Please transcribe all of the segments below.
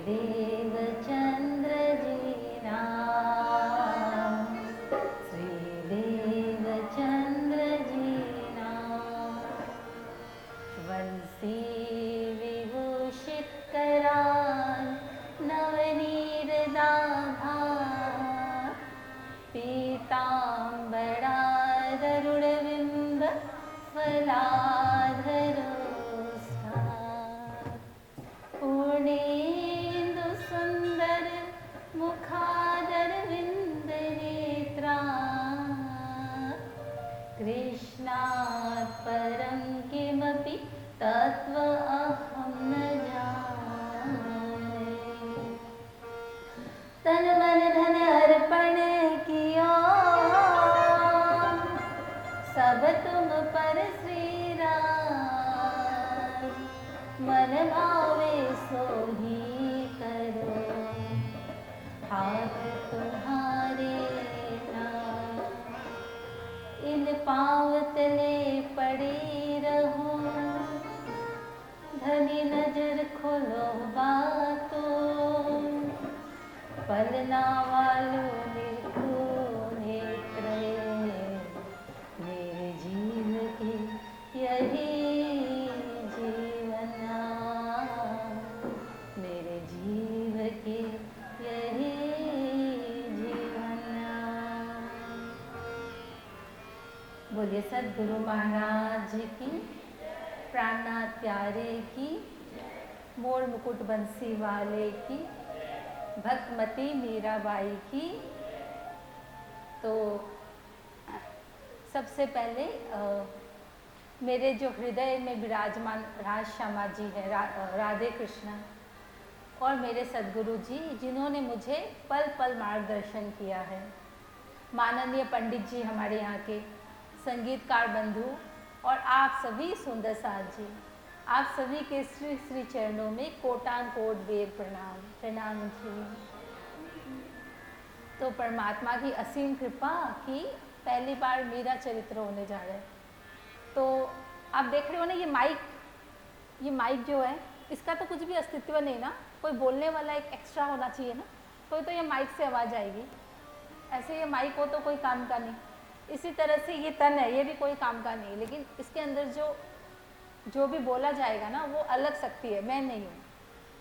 देवचंद्र जी नाम, श्री देवचंद्र जी नाम। वंशी विभूषित कराल नवनीर दाभा, पीतांबरा गरुड़विंद फलाधरोष्ठा, पूर्णेन्दु सुंदर मुखादरविंद नेत्रा, कृष्णात् परं किमपि तत्त्व अहं न जाने। तन मन धन अर्पण कियो, सब तुम पर श्री राम। मन भावे सो ही करो, हाथ तुम्हारे नाम। इन पाँव तले पड़ी रहो, धनी नजर खोलो बातों। पलना वालों देखो नेत्र, मेरे जीव के यही जीवना, मेरे जीव के यही जीवना। बोलिए सद्गुरु महाराज की, प्राणनाथ प्यारे की, मोर मुकुट बंसी वाले की, भक्तमती मीराबाई की। तो सबसे पहले मेरे जो हृदय में विराजमान राज श्यामा जी है, राधे कृष्णा, और मेरे सद्गुरु जी जिन्होंने मुझे पल पल मार्गदर्शन किया है, माननीय पंडित जी हमारे यहाँ के, संगीतकार बंधु, और आप सभी सुंदर साथ जी, आप सभी के श्री श्री चरणों में कोटान कोट वेद प्रणाम। प्रणाम जी। तो परमात्मा की असीम कृपा की पहली बार मीरा चरित्र होने जा रहा है। तो आप देख रहे हो ना, ये माइक जो है, इसका तो कुछ भी अस्तित्व नहीं ना, कोई बोलने वाला एक एक्स्ट्रा होना चाहिए ना, तो ये माइक से आवाज़ आएगी। ऐसे ये माइक हो तो कोई काम का नहीं, इसी तरह से ये तन है, ये भी कोई काम का नहीं, लेकिन इसके अंदर जो भी बोला जाएगा ना, वो अलग शक्ति है, मैं नहीं हूँ।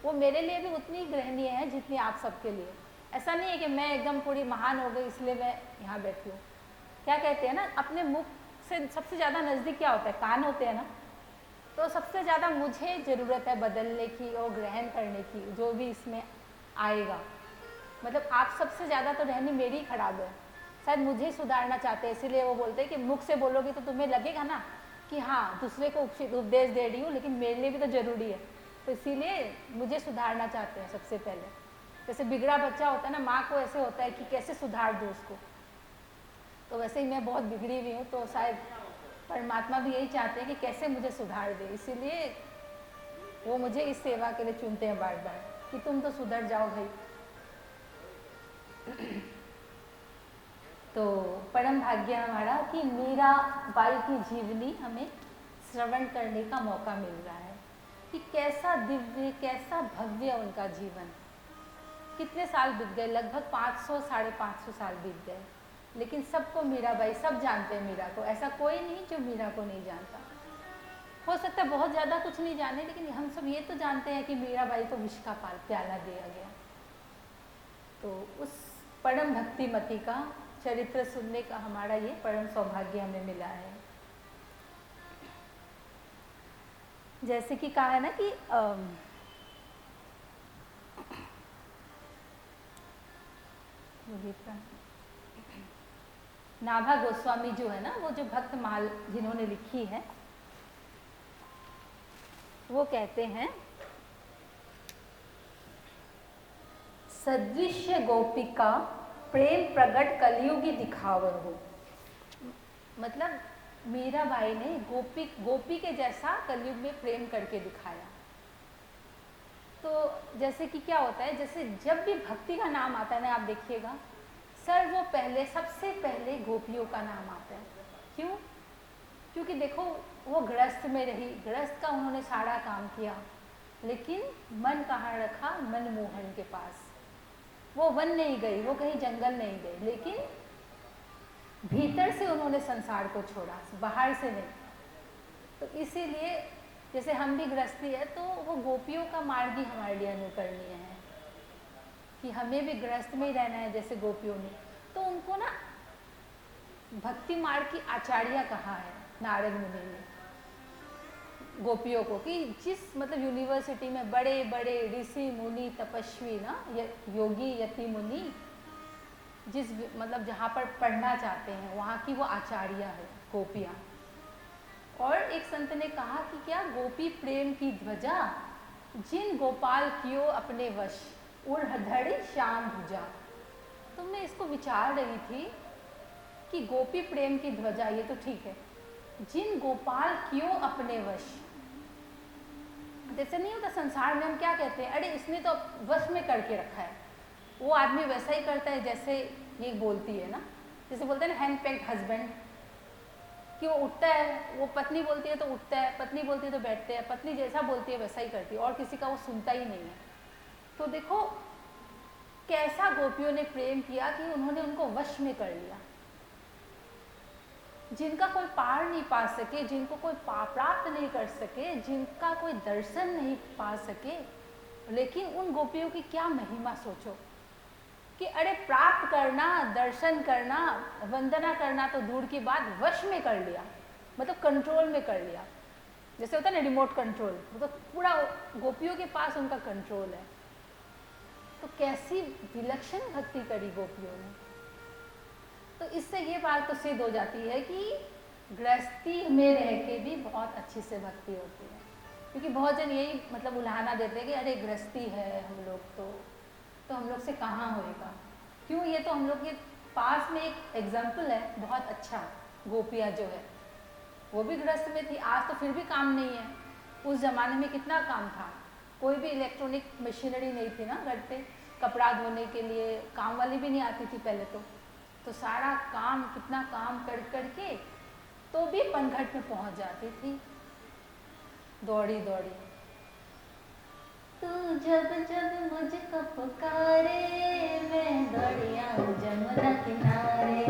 वो मेरे लिए भी उतनी ग्रहणीय है जितनी आप सबके लिए। ऐसा नहीं है कि मैं एकदम पूरी महान हो गई इसलिए मैं यहाँ बैठी हूँ। क्या कहते हैं ना, अपने मुख से सबसे ज़्यादा नज़दीक क्या होता है, कान होते हैं ना। तो सबसे ज़्यादा मुझे ज़रूरत है बदलने की और ग्रहण करने की, जो भी इसमें आएगा। मतलब आप सबसे ज़्यादा तो रहनी मेरी ही खराब है, शायद मुझे ही सुधारना चाहते हैं, इसीलिए वो बोलते हैं कि मुख से बोलोगी तो तुम्हें लगेगा ना कि हाँ दूसरे को उपदेश दे रही हूँ, लेकिन मेरे लिए भी तो ज़रूरी है, तो इसीलिए मुझे सुधारना चाहते हैं सबसे पहले। जैसे बिगड़ा बच्चा होता है ना, माँ को ऐसे होता है कि कैसे सुधार दूँ उसको, तो वैसे ही मैं बहुत बिगड़ी हुई हूँ, तो शायद परमात्मा भी यही चाहते हैं कि कैसे मुझे सुधार दे, इसीलिए वो मुझे इस सेवा के लिए चुनते हैं बार बार कि तुम तो सुधर जाओ भाई। तो परम भाग्य हमारा कि मीराबाई की जीवनी हमें श्रवण करने का मौका मिल रहा है कि कैसा दिव्य, कैसा भव्य उनका जीवन। कितने साल बीत गए, लगभग 500 साढ़े 500 साल बीत गए, लेकिन सबको मीराबाई, सब जानते हैं मीरा को, ऐसा कोई नहीं जो मीरा को नहीं जानता। हो सकता है बहुत ज़्यादा कुछ नहीं जाने, लेकिन हम सब ये तो जानते हैं कि मीराबाई को विष का प्याला दिया गया। तो उस परम भक्तिमती का चरित्र सुनने का हमारा ये परम सौभाग्य हमें मिला है। जैसे कि कहा है ना कि नाभा गोस्वामी जो है ना, वो जो भक्तमाल जिन्होंने लिखी है, वो कहते हैं सदृश्य गोपिका प्रेम प्रगट कलयुगी दिखावर हो। मतलब मीराबाई ने गोपी के जैसा कलयुग में प्रेम करके दिखाया। तो जैसे कि क्या होता है, जैसे जब भी भक्ति का नाम आता है ना, आप देखिएगा सबसे पहले गोपियों का नाम आता है। क्यों? क्योंकि देखो वो गृहस्थ में रही, गृहस्थ का उन्होंने सारा काम किया, लेकिन मन कहाँ रखा? मनमोहन के पास। वो वन नहीं गई, वो कहीं जंगल नहीं गई, लेकिन भीतर से उन्होंने संसार को छोड़ा, बाहर से नहीं। तो इसीलिए जैसे हम भी गृहस्थी है, तो वो गोपियों का मार्ग ही हमारे लिए अनुकरणीय है कि हमें भी गृहस्थ में ही रहना है जैसे गोपियों ने। तो उनको ना भक्ति मार्ग की आचार्य कहा है नारद मुनि ने गोपियों को, कि जिस मतलब यूनिवर्सिटी में बड़े बड़े ऋषि मुनि तपस्वी ना योगी यति मुनि जिस मतलब जहाँ पर पढ़ना चाहते हैं वहाँ की वो आचार्य है गोपियाँ। और एक संत ने कहा कि क्या गोपी प्रेम की ध्वजा जिन गोपाल कियो अपने वश उड़ धड़ी श्याम भुजा। तो मैं इसको विचार रही थी कि गोपी प्रेम की ध्वजा, ये तो ठीक है, जिन गोपाल कियो अपने वश। जैसे नहीं होता संसार में हम क्या कहते हैं, अरे इसने तो वश में करके रखा है, वो आदमी वैसा ही करता है जैसे ये बोलती है ना, जैसे बोलते हैं ना हैंड पैक्ड हस्बैंड, कि वो उठता है, वो पत्नी बोलती है तो उठता है, पत्नी बोलती है तो बैठते हैं, पत्नी जैसा बोलती है वैसा ही करती है, और किसी का वो सुनता ही नहीं है। तो देखो कैसा गोपियों ने प्रेम किया कि उन्होंने उनको वश में कर लिया। जिनका कोई पार नहीं पा सके, जिनको कोई प्राप्त नहीं कर सके, जिनका कोई दर्शन नहीं पा सके, लेकिन उन गोपियों की क्या महिमा सोचो कि अरे प्राप्त करना, दर्शन करना, वंदना करना तो दूर की बात, वश में कर लिया, मतलब कंट्रोल में कर लिया। जैसे होता है ना रिमोट कंट्रोल, मतलब पूरा गोपियों के पास उनका कंट्रोल है। तो कैसी विलक्षण भक्ति करी गोपियों ने। तो इससे ये बात तो सिद्ध हो जाती है कि गृहस्थी में रह के भी बहुत अच्छी से भक्ति होती है। क्योंकि बहुत जन यही मतलब उल्हाना देते हैं कि अरे गृहस्थी है हम लोग तो हम लोग से कहाँ होएगा। क्यों, ये तो हम लोग के पास में एक एग्जाम्पल है बहुत अच्छा। गोपियाँ जो है वो भी गृहस्थ में थी, आज तो फिर भी काम नहीं है। उस ज़माने में कितना काम था, कोई भी इलेक्ट्रॉनिक मशीनरी नहीं थी ना घर पे, कपड़ा धोने के लिए काम वाली भी नहीं आती थी पहले तो सारा काम, कितना काम कर के तो भी पनघट में पहुंच जाती थी दौड़ी दौड़ी। तू जब जब मुझको पुकारे मैं दौड़ी आऊं जमुना किनारे,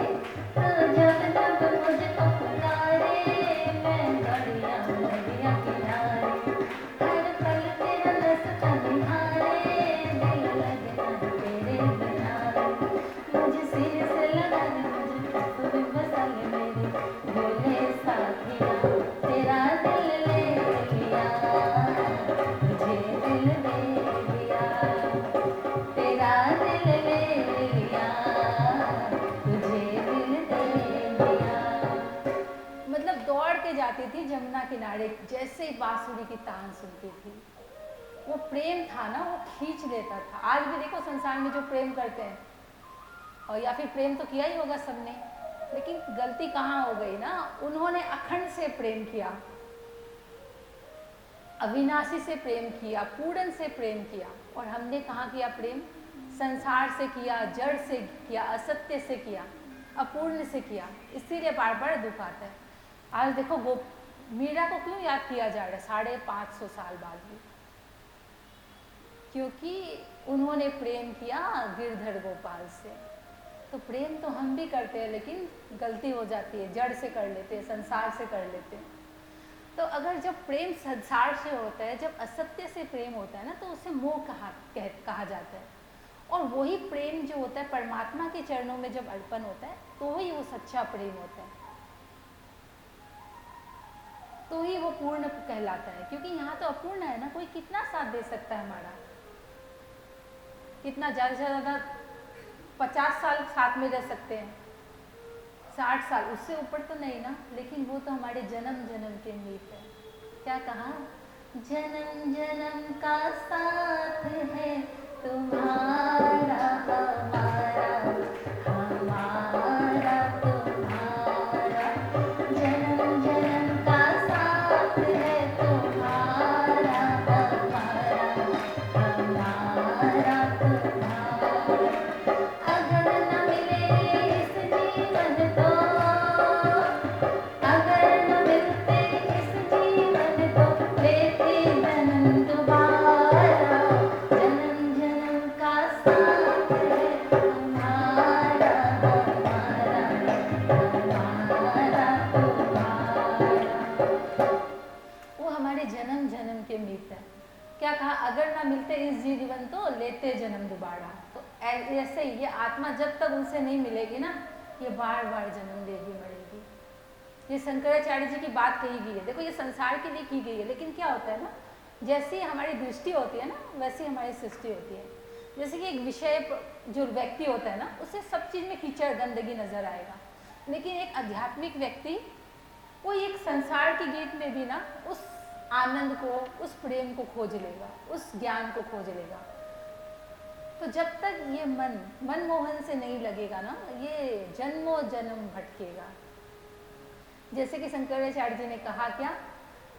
तू जब जब मुझको पुकारे मैं दौड़ी आऊं नदिया किनारे, हर पल तेरा रास्ता निहारे दिल लगना तेरे बिना, मुझे सिर से लगा दे मुझे तू भी बसा ले मेरे भोले साथिया, तेरा दिल ले लिया मुझे दिल दे दिया, तेरा दिल ले लिया तुझे दिल दे दिया। मतलब दौड़ के जाती थी जमुना किनारे, जैसे ही बांसुरी की तान सुनती थी। वो प्रेम था ना, वो खींच लेता था। आज भी देखो संसार में जो प्रेम करते हैं, और या फिर प्रेम तो किया ही होगा सबने, लेकिन गलती कहाँ हो गई ना, उन्होंने अखंड से प्रेम किया, अविनाशी से प्रेम किया, पूर्ण से प्रेम किया। और हमने कहाँ किया प्रेम? संसार से किया, जड़ से किया, असत्य से किया, अपूर्ण से किया। इसीलिए बार बार दुख आता है। आज देखो मीरा को क्यों याद किया जा रहा है 550 साल बाद भी? क्योंकि उन्होंने प्रेम किया गिरधर गोपाल से। तो प्रेम तो हम भी करते हैं, लेकिन गलती हो जाती है, जड़ से कर लेते हैं, संसार से कर लेते हैं। तो अगर जब प्रेम संसार से होता है, जब असत्य से प्रेम होता है ना, तो उसे मोह कहा जाता है। और वही प्रेम जो होता है परमात्मा के चरणों में जब अर्पण होता है, तो ही वो सच्चा प्रेम होता है, तो ही वो पूर्ण कहलाता है। क्योंकि यहाँ तो अपूर्ण है ना, कोई कितना साथ दे सकता है हमारा, कितना ज़्यादा से ज़्यादा 50 साल साथ में रह सकते हैं, 60 साल, उससे ऊपर तो नहीं ना। लेकिन वो तो हमारे जन्म जन्म के मीत है। क्या कहा? जन्म जन्म का साथ है तुम्हारा हमारा, हमारा तुम्हारा, जन्म जन्म का साथ है तुम्हारा हमारा, हमारा तुम्हारा। अगर न मिले इस जीवन तो, अगर न मिलते इस जीवन तो, लेते जन्म दोबारा। लेते जन्म दोबारा। तो ऐसे ही ये आत्मा जब तक उनसे नहीं मिलेगी ना, ये बार बार जन्म लेगी, मरेगी। ये शंकराचार्य जी की बात कही गई है। देखो ये संसार के लिए की गई है, लेकिन क्या होता है ना, जैसी हमारी दृष्टि होती है ना, वैसी हमारी सृष्टि होती है। जैसे कि एक विषय जो व्यक्ति होता है ना, उसे सब चीज़ में कीचड़ गंदगी नजर आएगा, लेकिन एक आध्यात्मिक व्यक्ति वो एक संसार के गीत में भी ना उस आनंद को, उस प्रेम को खोज लेगा, उस ज्ञान को खोज लेगा। तो जब तक ये मनमोहन से नहीं लगेगा ना, ये जन्मों जन्म भटकेगा। जैसे कि शंकराचार्य जी ने कहा क्या,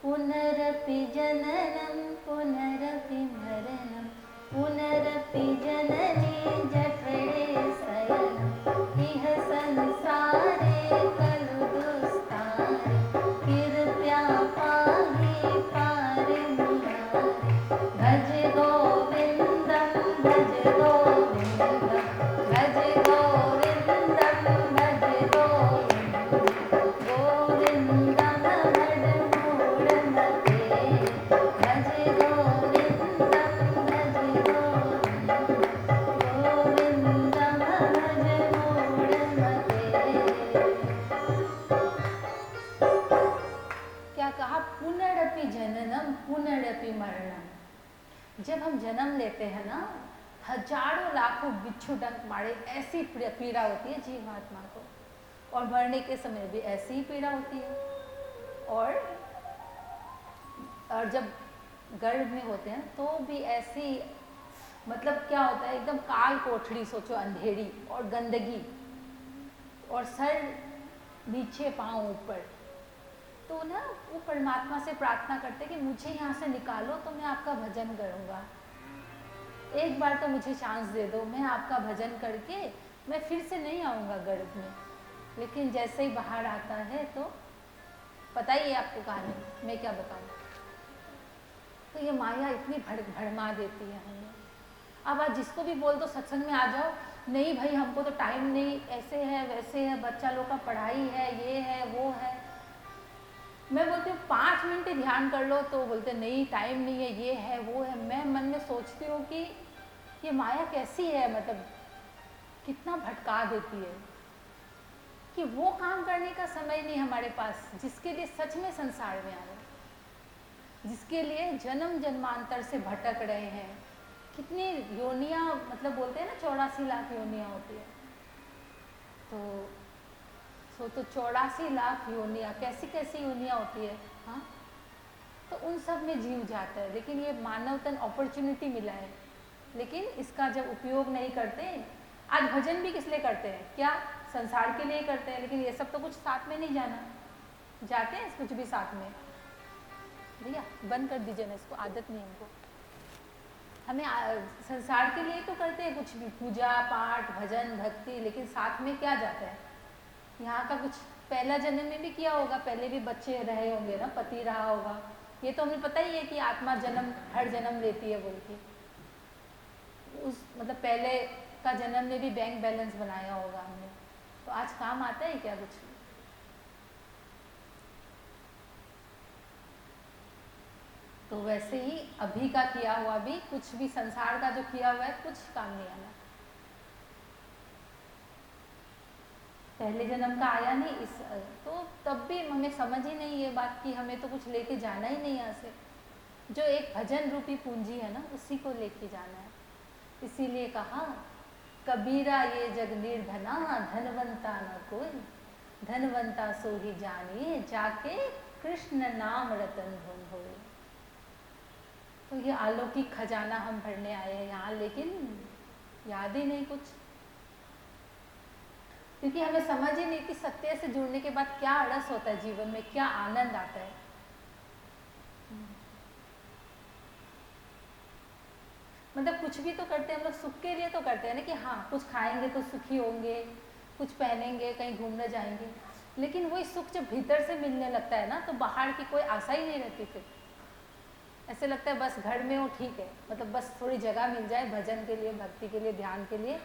पुनरपि जननम पुनरपि मरणम पुनरपि जननी जठरे शयनम इह संसारे खलु दुस्तारे कृपया पाहि पारे मुरारे भज गोविंदम भज गोविंदम भज गोविंदम भज गोविंदम गोविंदम भज मूढ़मते भज गोविंदम भज गोविंदम भज मूढ़मते। क्या कहा, पुनरपि जननम पुनरपि मरणम। जब हम जन्म लेते हैं ना, हजारों लाखों बिच्छू डंक मारे, ऐसी पीड़ा होती है जीवात्मा को, और मरने के समय भी ऐसी ही पीड़ा होती है। और जब गर्भ में होते हैं तो भी ऐसी, मतलब क्या होता है, एकदम काल कोठड़ी, सोचो अंधेरी और गंदगी, और सर नीचे पांव ऊपर। तो ना वो परमात्मा से प्रार्थना करते कि मुझे यहाँ से निकालो तो मैं आपका भजन करूँगा, एक बार तो मुझे चांस दे दो, मैं आपका भजन करके मैं फिर से नहीं आऊँगा गर्भ में। लेकिन जैसे ही बाहर आता है तो पता ही है आपको कहानी, मैं क्या बताऊँ। तो ये माया इतनी भड़मा देती है हमें। अब आज जिसको भी बोल दो सत्संग में आ जाओ, नहीं भाई हमको तो टाइम नहीं, ऐसे है वैसे है, बच्चा लोग का पढ़ाई है, ये है वो है। मैं बोलती हूँ 5 मिनट ही ध्यान कर लो, तो बोलते नहीं टाइम नहीं है, ये है वो है। मैं मन में सोचती हूँ कि ये माया कैसी है, मतलब कितना भटका देती है, कि वो काम करने का समय नहीं हमारे पास जिसके लिए सच में संसार में आए, जिसके लिए जन्म जन्मांतर से भटक रहे हैं। कितनी योनियाँ, मतलब बोलते हैं ना 84 लाख योनियाँ होती है, तो 84 लाख योनियाँ, कैसी कैसी योनियाँ होती है। हाँ, तो उन सब में जीव जाता है। लेकिन ये मानव तन अपॉर्चुनिटी मिला है, लेकिन इसका जब उपयोग नहीं करते। आज भजन भी किस लिए करते हैं, क्या संसार के लिए करते हैं, लेकिन ये सब तो कुछ साथ में नहीं जाना, जाते हैं कुछ भी साथ में। भैया बंद कर दीजिए ना इसको, आदत नहीं हमको। हमें संसार के लिए तो करते हैं कुछ भी, पूजा पाठ भजन भक्ति, लेकिन साथ में क्या जाता है। यहाँ का कुछ पहला जन्म में भी किया होगा, पहले भी बच्चे रहे होंगे ना, पति रहा होगा, ये तो हमें पता ही है कि आत्मा जन्म हर जन्म लेती है बोल के। उस मतलब पहले का जन्म में भी बैंक बैलेंस बनाया होगा हमने, तो आज काम आता है क्या कुछ। तो वैसे ही अभी का किया हुआ भी, कुछ भी संसार का जो किया हुआ है कुछ काम नहीं आना। पहले जन्म का आया नहीं, इस तो तब भी हमें समझ ही नहीं ये बात कि हमें तो कुछ लेके जाना ही नहीं यहाँ से। जो एक भजन रूपी पूंजी है ना, उसी को लेके जाना है। इसीलिए कहा कबीरा ये जग निर्धना, धनवंता न कोई, धनवंता सो ही जानिए, जाके कृष्ण नाम रतन धुन होए। तो ये अलौकिक खजाना हम भरने आए हैं यहाँ, लेकिन याद ही नहीं कुछ, क्योंकि हमें समझ ही नहीं कि सत्य से जुड़ने के बाद क्या रस होता है जीवन में, क्या आनंद आता है। मतलब कुछ भी तो करते हैं हम लोग सुख के लिए तो करते हैं ना, कि हाँ कुछ खाएंगे तो सुखी होंगे, कुछ पहनेंगे, कहीं घूमने जाएंगे, लेकिन वही सुख जब भीतर से मिलने लगता है ना, तो बाहर की कोई आशा ही नहीं रहती। फिर ऐसे लगता है बस घर में हो ठीक है, मतलब बस थोड़ी जगह मिल जाए भजन के लिए, भक्ति के लिए, ध्यान के लिए,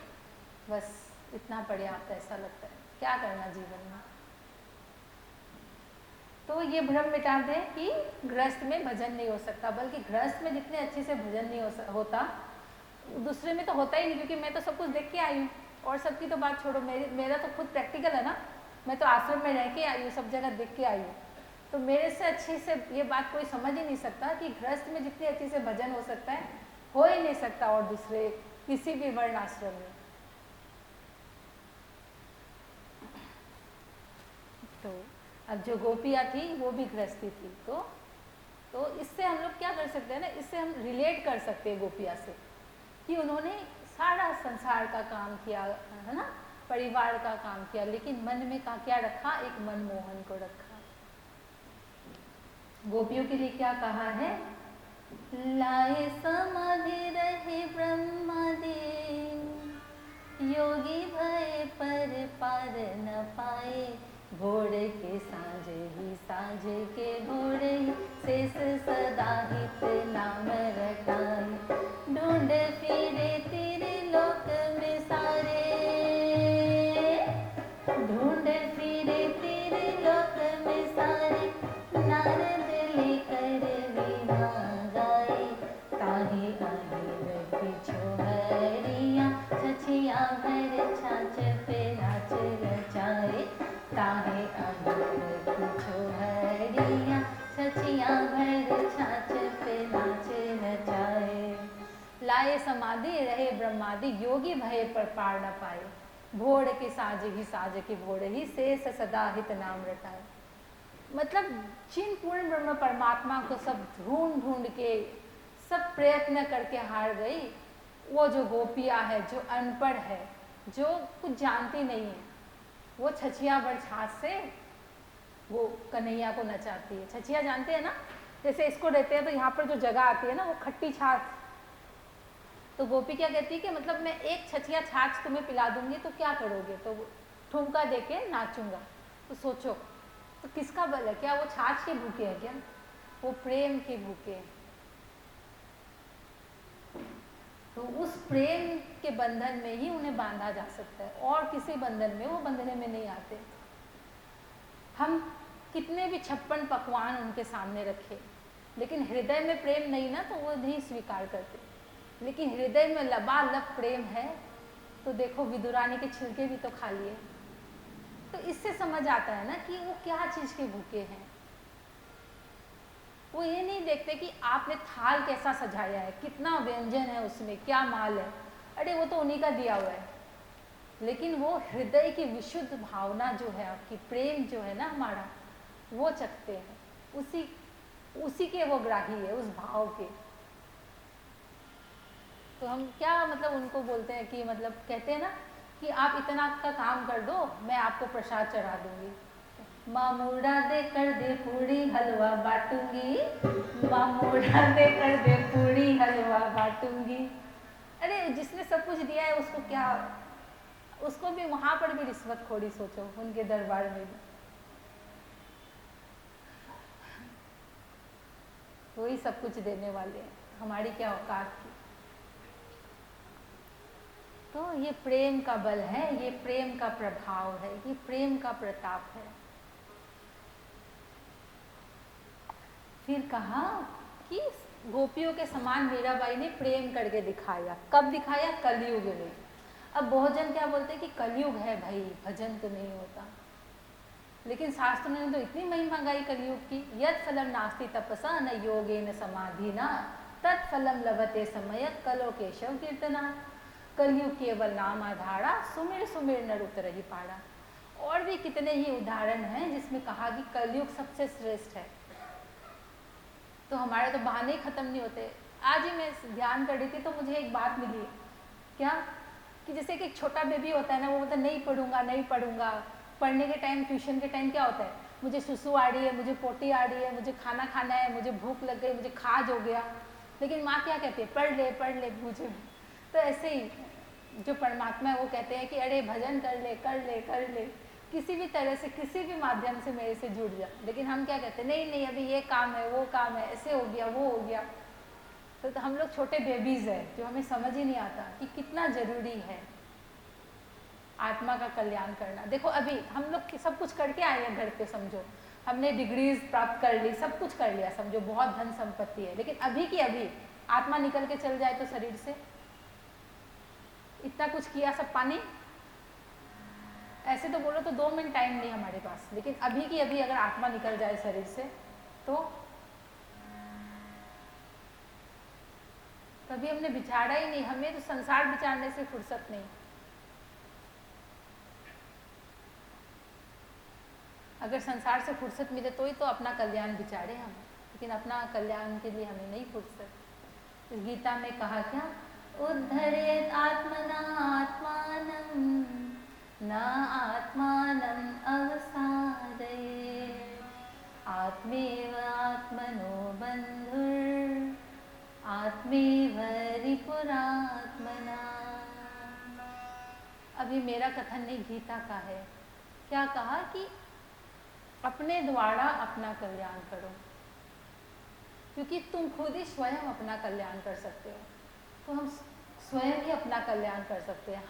बस इतना पर्याप्त, ऐसा लगता है। क्या करना जीवन में। तो ये भ्रम मिटा दें कि गृहस्थ में भजन नहीं हो सकता, बल्कि गृहस्थ में जितने अच्छे से भजन नहीं होता, दूसरे में तो होता ही नहीं, क्योंकि मैं तो सब कुछ देख के आई हूँ। और सबकी तो बात छोड़ो, मेरा तो खुद प्रैक्टिकल है ना, मैं तो आश्रम में रह के आई हूँ, सब जगह देख के आई हूँ। तो मेरे से अच्छे से ये बात कोई समझ ही नहीं सकता कि गृहस्थ में जितनी अच्छी से भजन हो सकता है, हो ही नहीं सकता और दूसरे किसी भी वर्ण आश्रम में। तो अब जो गोपियाँ थी वो भी गृहस्थी थी, तो इससे हम लोग क्या कर सकते हैं ना, इससे हम रिलेट कर सकते हैं गोपिया से, कि उन्होंने सारा संसार का काम किया है ना, परिवार का काम किया, लेकिन मन में क्या रखा, एक मनमोहन को रखा। गोपियों के लिए क्या कहा है, लाए समाधि रहे ब्रह्मदेव, योगी भय पर पार न पाए, भोर के साँझ ही साँझ के भोर ही, शेष सदा हित नाम रटाए, ढूंढ फिरे तेरे लोक में सारे, ढूंढ फिरे तेरे लोक में सारे, नारद लेकर वीणा गाए, ताहि आहि पिछो हरिया, छछिया भर छाछ पे नाच रचाए, ताहे आहि पिछो हरिया, छछिया भर छाछ पे नाच रचाए। लाए समाधि रहे ब्रह्मादि, योगी भय पर पार न पाए, भोर के साज ही साज के भोर ही, शेष सदा हित नाम रटाए। मतलब जिन पूर्ण ब्रह्म परमात्मा को सब ढूंढ ढूंढ के, सब प्रयत्न करके हार गई, वो जो गोपियाँ है, जो अनपढ़ है, जो कुछ जानती नहीं है, वो छछिया भर छाछ से वो कन्हैया को नचाती है। छछिया जानते हैं ना, जैसे इसको देते हैं तो यहाँ पर जो जगह आती है ना, वो खट्टी छाछ, तो गोपी क्या कहती है कि मतलब मैं एक छछिया छाछ तुम्हें पिला दूंगी तो क्या करोगे, तो ठुमका देके नाचूंगा। तो सोचो, तो किसका बल है, क्या वो छाछ के भूखे हैं, क्या वो प्रेम के भूखे हैं। तो उस प्रेम के बंधन में ही उन्हें बांधा जा सकता है, और किसी बंधन में वो बंधने में नहीं आते। हम कितने भी 56 पकवान उनके सामने रखे, लेकिन हृदय में प्रेम नहीं ना, तो वो नहीं स्वीकार करते। लेकिन हृदय में लबालब प्रेम है, तो देखो विदुरानी के छिलके भी तो खा लिए। तो इससे समझ आता है ना कि वो क्या चीज़ के भूखे हैं। वो ये नहीं देखते कि आपने थाल कैसा सजाया है, कितना व्यंजन है उसमें, क्या माल है, अरे वो तो उन्हीं का दिया हुआ है। लेकिन वो हृदय की विशुद्ध भावना जो है, आपकी प्रेम जो है ना हमारा, वो चखते हैं, उसी के वो ग्राही है, उस भाव के। तो हम क्या मतलब उनको बोलते हैं कि मतलब कहते हैं ना कि आप इतना का काम कर दो, मैं आपको प्रसाद चढ़ा दूंगी। मामूड़ा दे कर दे पूड़ी हलवा बांटूंगी, मामूड़ा दे कर दे पूड़ी हलवा बांटूंगी। अरे जिसने सब कुछ दिया है उसको क्या, उसको भी वहां पर भी रिश्वत खोरी, सोचो उनके दरबार में भी वही सब कुछ देने वाले हैं, हमारी क्या औकात थी। तो ये प्रेम का बल है, ये प्रेम का प्रभाव है, ये प्रेम का प्रताप है। फिर कहा कि गोपियों के समान मीराबाई ने प्रेम करके दिखाया। कब दिखाया? कलयुग में। अब बहुत जन क्या बोलते हैं कि कलयुग है भाई, भजन तो नहीं होता। लेकिन शास्त्रों ने तो इतनी महिमा गाई कलयुग की। यत् फलम नास्ति तपसा न योगेन समाधिना, तत्फलम लभते समय कलो केशव कीर्तना। कलयुग केवल नाम आधारा, सुमिर सुमिर नर उतरहि पाड़ा। और भी कितने ही उदाहरण हैं जिसमें कहा कि कलयुग सबसे श्रेष्ठ है। तो हमारे तो बहाने ही खत्म नहीं होते। आज ही मैं ध्यान कर रही थी तो मुझे एक बात मिली, क्या कि जैसे कि एक छोटा बेबी होता है ना, वो मतलब नहीं पढ़ूंगा नहीं पढ़ूंगा। पढ़ने के टाइम, ट्यूशन के टाइम क्या होता है, मुझे सुसु आ रही है, मुझे पोटी आ रही है, मुझे खाना खाना है, मुझे भूख लग गई, मुझे खाज हो गया। लेकिन माँ क्या कहती है, पढ़ ले मुझे। तो ऐसे ही जो परमात्मा है वो कहते हैं कि अरे भजन कर ले कर ले कर ले, किसी भी तरह से किसी भी माध्यम से मेरे से जुड़ जा। लेकिन हम क्या कहते हैं, नहीं नहीं अभी ये काम है वो काम है, ऐसे हो गया वो हो गया। तो हम लोग छोटे बेबीज़ हैं जो हमें समझ ही नहीं आता कि कितना ज़रूरी है आत्मा का कल्याण करना। देखो अभी हम लोग सब कुछ करके आए हैं घर पे, समझो हमने डिग्रीज प्राप्त कर ली, सब कुछ कर लिया, समझो बहुत धन संपत्ति है। लेकिन अभी की अभी आत्मा निकल के चल जाए तो शरीर से इतना कुछ किया, सब पानी। ऐसे तो बोलो तो 2 मिनट टाइम नहीं हमारे पास, लेकिन अभी की अभी अगर आत्मा निकल जाए शरीर से तो कभी हमने बिछाड़ा ही नहीं। हमें तो संसार बिचारने से फुर्सत नहीं। अगर संसार से फुर्सत मिले तो ही तो अपना कल्याण बिचारे हम, लेकिन अपना कल्याण के लिए हमें नहीं फुर्सत। इस गीता में कहा क्या, उद्धरेत आत्मना आत्मानं न आत्मानं अवसादयेत् आत्मेव आत्मनो बन्धुर् आत्मेव रिपुरात्मना। अभी मेरा कथन नहीं, गीता का है। क्या कहा कि अपने द्वारा अपना कल्याण करो, क्योंकि तुम खुद ही स्वयं अपना कल्याण कर सकते हो। तो हम स्वयं ही अपना कल्याण कर सकते हैं।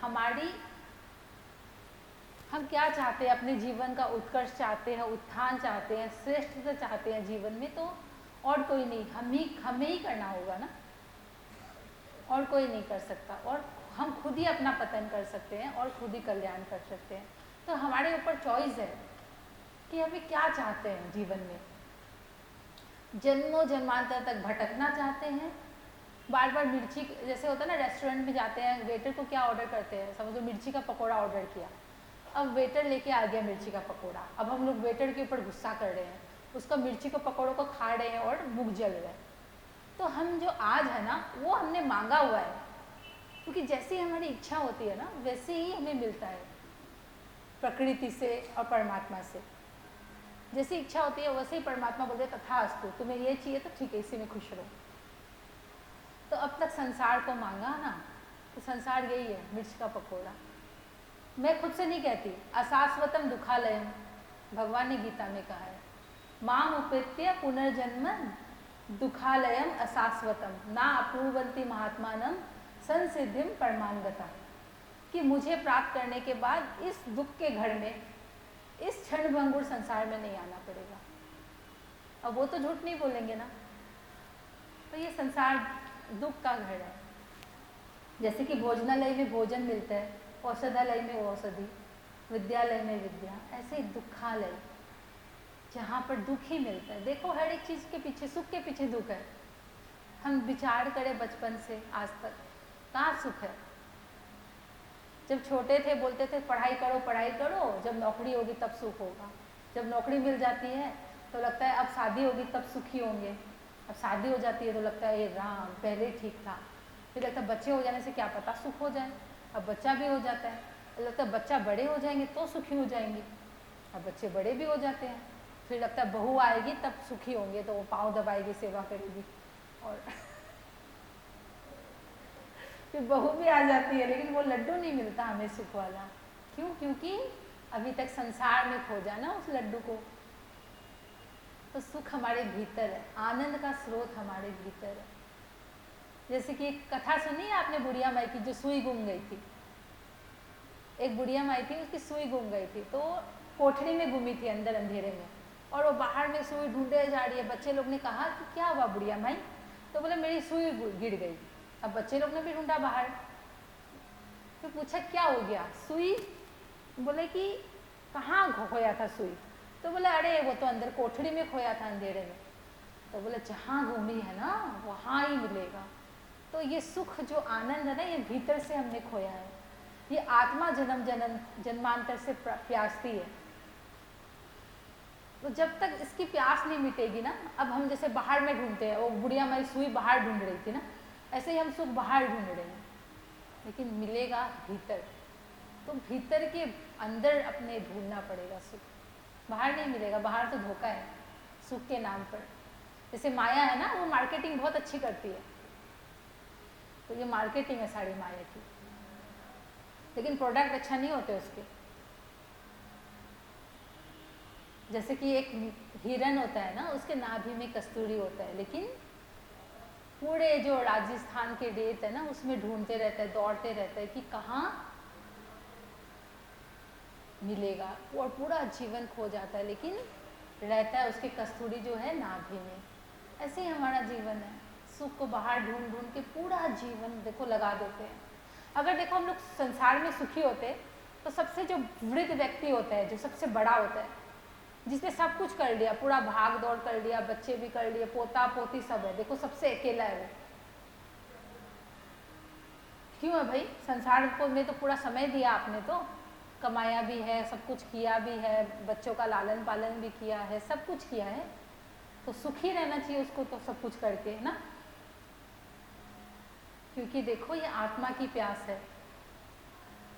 हम क्या चाहते हैं, अपने जीवन का उत्कर्ष चाहते हैं, उत्थान चाहते हैं, श्रेष्ठता चाहते हैं जीवन में, तो और कोई नहीं, हमें ही करना होगा ना, और कोई नहीं कर सकता। और हम खुद ही अपना पतन कर सकते हैं और खुद ही कल्याण कर सकते हैं। तो हमारे ऊपर चॉइस है कि हमें क्या चाहते हैं जीवन में। जन्मों जन्मांतर तक भटकना चाहते हैं, बार बार मिर्ची, जैसे होता है ना रेस्टोरेंट में जाते हैं, वेटर को क्या ऑर्डर करते हैं, समझो मिर्ची का पकोड़ा ऑर्डर किया, अब वेटर लेके आ गया मिर्ची का पकोड़ा, अब हम लोग वेटर के ऊपर गुस्सा कर रहे हैं, उसका मिर्ची का पकोड़ों को खा रहे हैं और मुख जल रहे हैं। तो हम जो आज है ना वो हमने मांगा हुआ है, क्योंकि जैसी हमारी इच्छा होती है ना वैसे ही हमें मिलता है, प्रकृति से और परमात्मा से। जैसी इच्छा होती है वैसे ही परमात्मा बोलते तथास्तु, तुम्हें ये चाहिए तो ठीक है, इसी में खुश रहो। तो अब तक संसार को मांगा ना, तो संसार यही है, मिर्च का पकोड़ा। मैं खुद से नहीं कहती, अशाश्वतम दुखालयम, भगवान ने गीता में कहा है, माम उपेत्य पुनर्जन्म दुखालयम अशाश्वतम ना अपूर्वन्ति महात्मानम संसिद्धिम परमांगता, कि मुझे प्राप्त करने के बाद इस दुख के घर में, इस क्षणभंगुर संसार में नहीं आना पड़ेगा। अब वो तो झूठ नहीं बोलेंगे ना। तो ये संसार दुख का घर है। जैसे कि भोजनालय में भोजन मिलता है, औषधालय में औषधि, विद्यालय में विद्या, ऐसे ही दुखालय जहाँ पर दुख ही मिलता है। देखो हर एक चीज़ के पीछे, सुख के पीछे दुख है। हम विचार करें बचपन से आज तक, कहाँ सुख है। जब छोटे थे बोलते थे पढ़ाई करो पढ़ाई करो, जब नौकरी होगी तब सुख होगा। जब नौकरी मिल जाती है तो लगता है अब शादी होगी तब सुखी होंगे, अब शादी हो जाती है तो लगता है ये राम पहले ठीक था, फिर लगता है बच्चे हो जाने से क्या पता सुख हो जाए, अब बच्चा भी हो जाता है, लगता है बच्चा बड़े हो जाएंगे तो सुखी हो जाएंगे, अब बच्चे बड़े भी हो जाते हैं, फिर लगता है बहू आएगी तब सुखी होंगे, तो वो पाँव दबाएगी, सेवा करेगी, और फिर बहू भी आ जाती है, लेकिन वो लड्डू नहीं मिलता हमें सुख वाला। क्यों? क्योंकि अभी तक संसार में खोजा ना उस लड्डू को। तो सुख हमारे भीतर है, आनंद का स्रोत हमारे भीतर है। जैसे कि एक कथा सुनी है आपने बुढ़िया माई की, जो सुई गुम गई थी। एक बुढ़िया माई थी, उसकी सुई गुम गई थी, तो कोठरी में घूमी थी अंदर अंधेरे में, और वो बाहर में सुई ढूंढे जा रही है। बच्चे लोग ने कहा कि क्या हुआ बुढ़िया माई, तो बोले मेरी सुई गिर गई। अब बच्चे लोग ने भी ढूंढा बाहर, तो पूछा क्या हो गया, सुई, बोले कि कहाँ खोया था सुई, तो बोले अरे वो तो अंदर कोठरी में खोया था अंधेरे में। तो बोले जहाँ घूमी है ना वहाँ ही मिलेगा। तो ये सुख जो आनंद है ना, ये भीतर से हमने खोया है। ये आत्मा जन्म जन्मांतर से प्यासती है। तो जब तक इसकी प्यास नहीं मिटेगी ना, अब हम जैसे बाहर में ढूंढते हैं, वो बुढ़िया माई सुई बाहर ढूंढ रही थी ना, ऐसे ही हम सुख बाहर ढूंढ रहे हैं, लेकिन मिलेगा भीतर। तो भीतर के अंदर अपने ढूंढना पड़ेगा सुख, बाहर नहीं मिलेगा। बाहर तो धोखा है सुख के नाम पर। जैसे माया है ना, वो मार्केटिंग बहुत अच्छी करती है, तो ये मार्केटिंग है सारी माया की, लेकिन प्रोडक्ट अच्छा नहीं होते उसके। जैसे कि एक हिरन होता है ना, उसके नाभि में कस्तूरी होता है, लेकिन पूरे जो राजस्थान के रेत है ना उसमें ढूंढते रहता है, दौड़ते रहता है कि कहाँ मिलेगा, और पूरा जीवन खो जाता है, लेकिन रहता है उसके कस्तूरी जो है नाभि में। ऐसे ही हमारा जीवन है, सुख को बाहर ढूंढ ढूंढ के पूरा जीवन देखो लगा देते हैं। अगर देखो हम लोग संसार में सुखी होते तो सबसे जो वृद्ध व्यक्ति होता है, जो सबसे बड़ा होता है, जिसने सब कुछ कर लिया, पूरा भाग दौड़ कर लिया, बच्चे भी कर लिए, पोता पोती सब है, देखो सबसे अकेला है वो। क्यों है भाई? संसार को में तो पूरा समय दिया आपने, तो कमाया भी है, सब कुछ किया भी है, बच्चों का लालन पालन भी किया है, सब कुछ किया है, तो सुखी रहना चाहिए उसको तो सब कुछ करके, है ना। क्योंकि देखो ये आत्मा की प्यास है,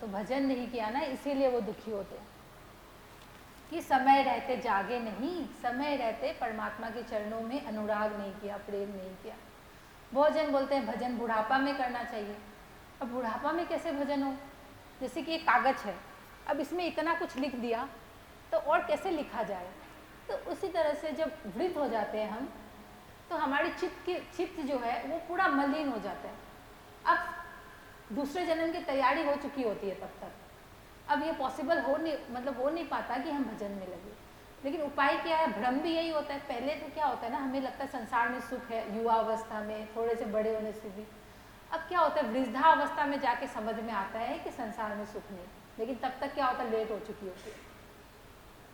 तो भजन नहीं किया ना, इसीलिए वो दुखी होते हैं। कि समय रहते जागे नहीं, समय रहते परमात्मा के चरणों में अनुराग नहीं किया, प्रेम नहीं किया। बहुत जन बोलते हैं भजन बुढ़ापा में करना चाहिए। अब बुढ़ापा में कैसे भजन हो? जैसे कि एक कागज है, अब इसमें इतना कुछ लिख दिया तो और कैसे लिखा जाए? तो उसी तरह से जब वृद्ध हो जाते हैं हम, तो हमारी चित्त जो है वो पूरा मलिन हो जाता है। अब दूसरे जन्म की तैयारी हो चुकी होती है तब तक, अब ये पॉसिबल हो नहीं पाता कि हम भजन में लगे। लेकिन उपाय क्या है? भ्रम भी यही होता है। पहले तो क्या होता है ना, हमें लगता है संसार में सुख है, युवा अवस्था में, थोड़े से बड़े होने से भी। अब क्या होता है, वृद्धावस्था में जाके समझ में आता है कि संसार में सुख नहीं। लेकिन तब तक क्या होता है, लेट हो चुकी होती है,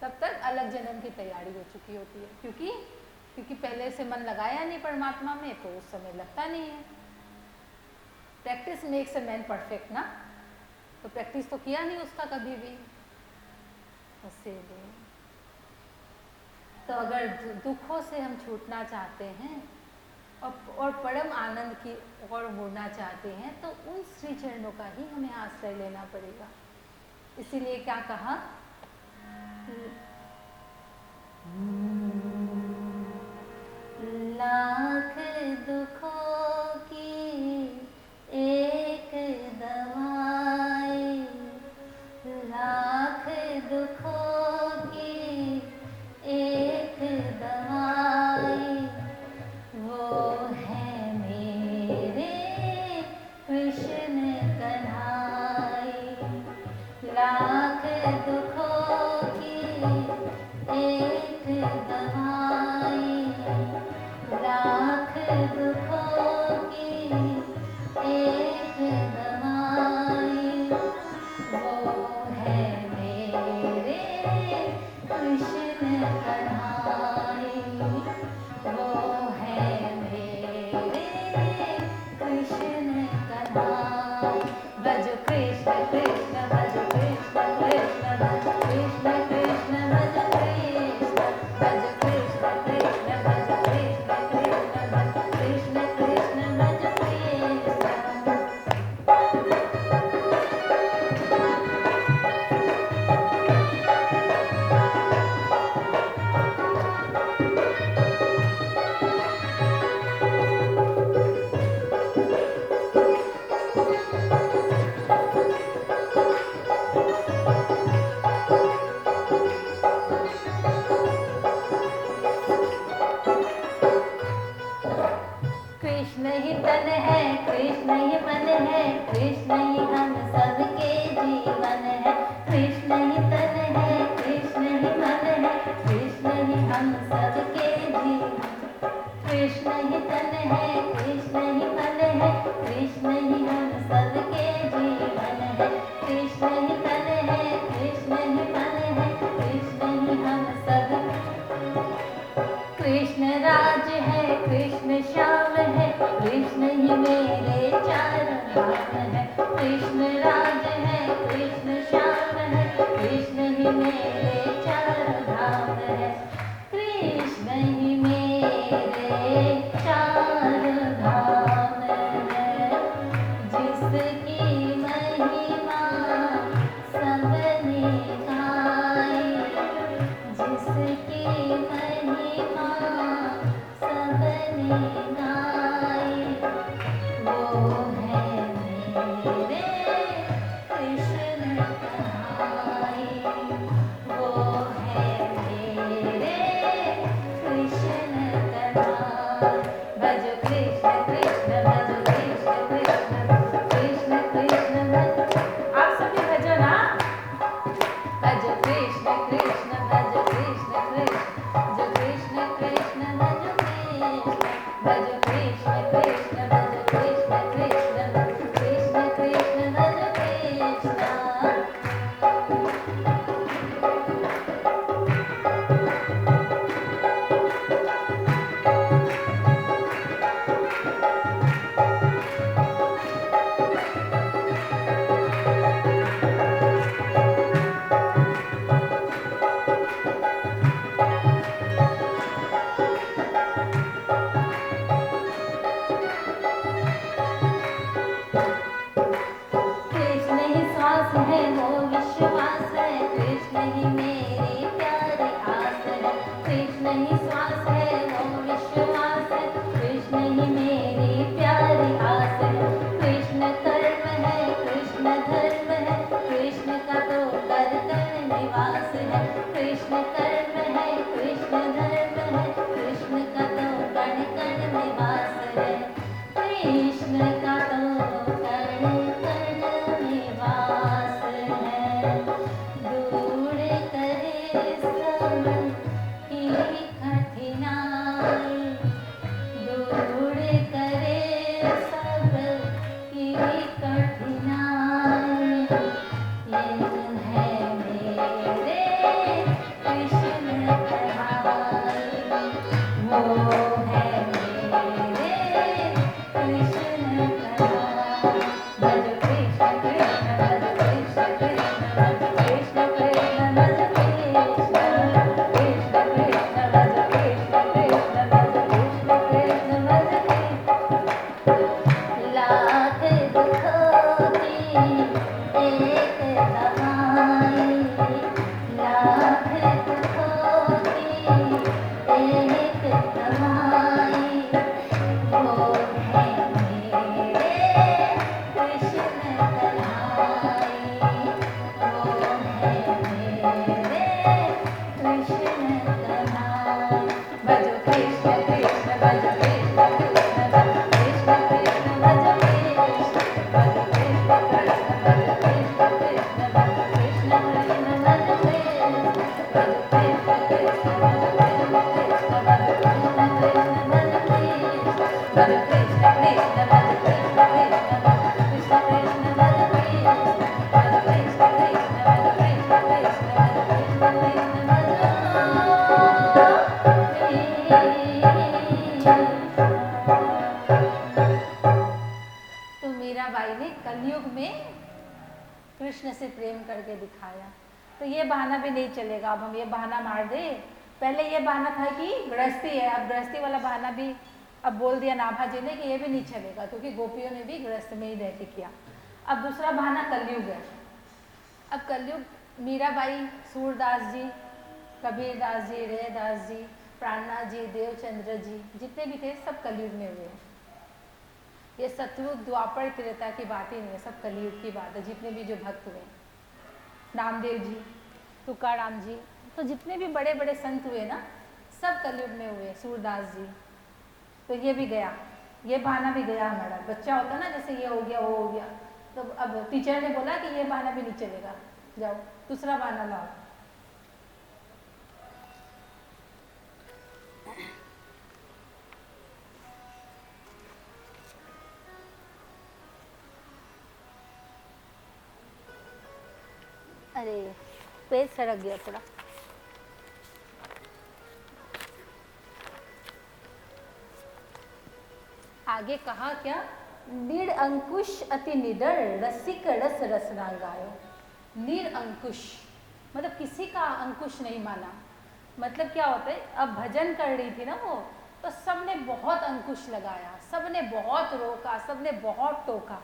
तब तक अलग जन्म की तैयारी हो चुकी होती है। क्योंकि पहले से मन लगाया नहीं परमात्मा में, तो उस समय लगता नहीं है। Practice makes a man perfect ना, तो प्रैक्टिस तो किया नहीं उसका कभी भी। इसीलिए तो अगर दुखों से हम छूटना चाहते हैं और परम आनंद की ओर मुड़ना चाहते हैं, तो उन श्री चरणों का ही हमें आश्रय लेना पड़ेगा। इसीलिए क्या कहा, लाख दुखों की एक दवाई, लाख दुखों की एक दवाई, वो है मेरे कृष्ण कन्हाई। लाख दुखों की एक दवाई, लाख दुखों की एक दवाई, वो है मेरे कृष्ण कन्हाई, वो है मेरे कृष्ण कन्हाई। भज कृष्ण कृष्ण भज कृष्ण कृष्ण भज कृष्ण कृष्ण भज कृष्ण, भज कृष्ण कृष्ण भज कृष्ण कृष्ण भज कृष्ण कृष्ण भज कृष्ण। कृष्ण ही तन है, कृष्ण ही मन है, कृष्ण ही हम सबके जीवन है। कृष्ण ही तन है, कृष्ण ही मन है, कृष्ण ही हम सबके जीवन। कृष्ण ही तन है, कृष्ण ही मन है, कृष्ण ही हम सबके जीवन है। कृष्ण ही तन है, कृष्ण ही मन है, कृष्ण ही हम सब। कृष्ण राज है, कृष्ण श्याम है, कृष्ण ही मेरे चार धाम है। कृष्ण कृष्ण से प्रेम करके दिखाया। तो ये बहाना भी नहीं चलेगा, अब हम ये बहाना मार दे। पहले ये बहाना था कि गृहस्थी है, अब गृहस्थी वाला बहाना भी अब बोल दिया नाभा जी ने कि ये भी नहीं चलेगा, क्योंकि गोपियों ने भी गृहस्थ में ही रह के किया। अब दूसरा बहाना कलयुग है। अब कलयुग, मीराबाई, सूरदास जी, कबीरदास जी, रैदास जी, प्राणनाथ जी, देवचंद्र जी, जितने भी थे सब कलयुग में हुए हैं। ये सतयुग द्वापर त्रेता की बात ही नहीं है, सब कलयुग की बात है। जितने भी जो भक्त हुए, नामदेव जी, तुकाराम जी, तो जितने भी बड़े बड़े संत हुए ना, सब कलयुग में हुए। सूरदास जी, तो ये भी गया, ये बहाना भी गया हमारा। बच्चा होता ना, जैसे ये हो गया वो हो गया, तो अब टीचर ने बोला कि ये बहाना भी नहीं चलेगा, जाओ दूसरा बहाना लाओ। अरे पेज सड़क गया थोड़ा। आगे कहा क्या, निरअंकुश अति निडर रसिक रस रसना गायो। निरअंकुश मतलब किसी का अंकुश नहीं माना। मतलब क्या होता है, अब भजन कर रही थी ना वो, तो सबने बहुत अंकुश लगाया, सबने बहुत रोका, सबने बहुत टोका,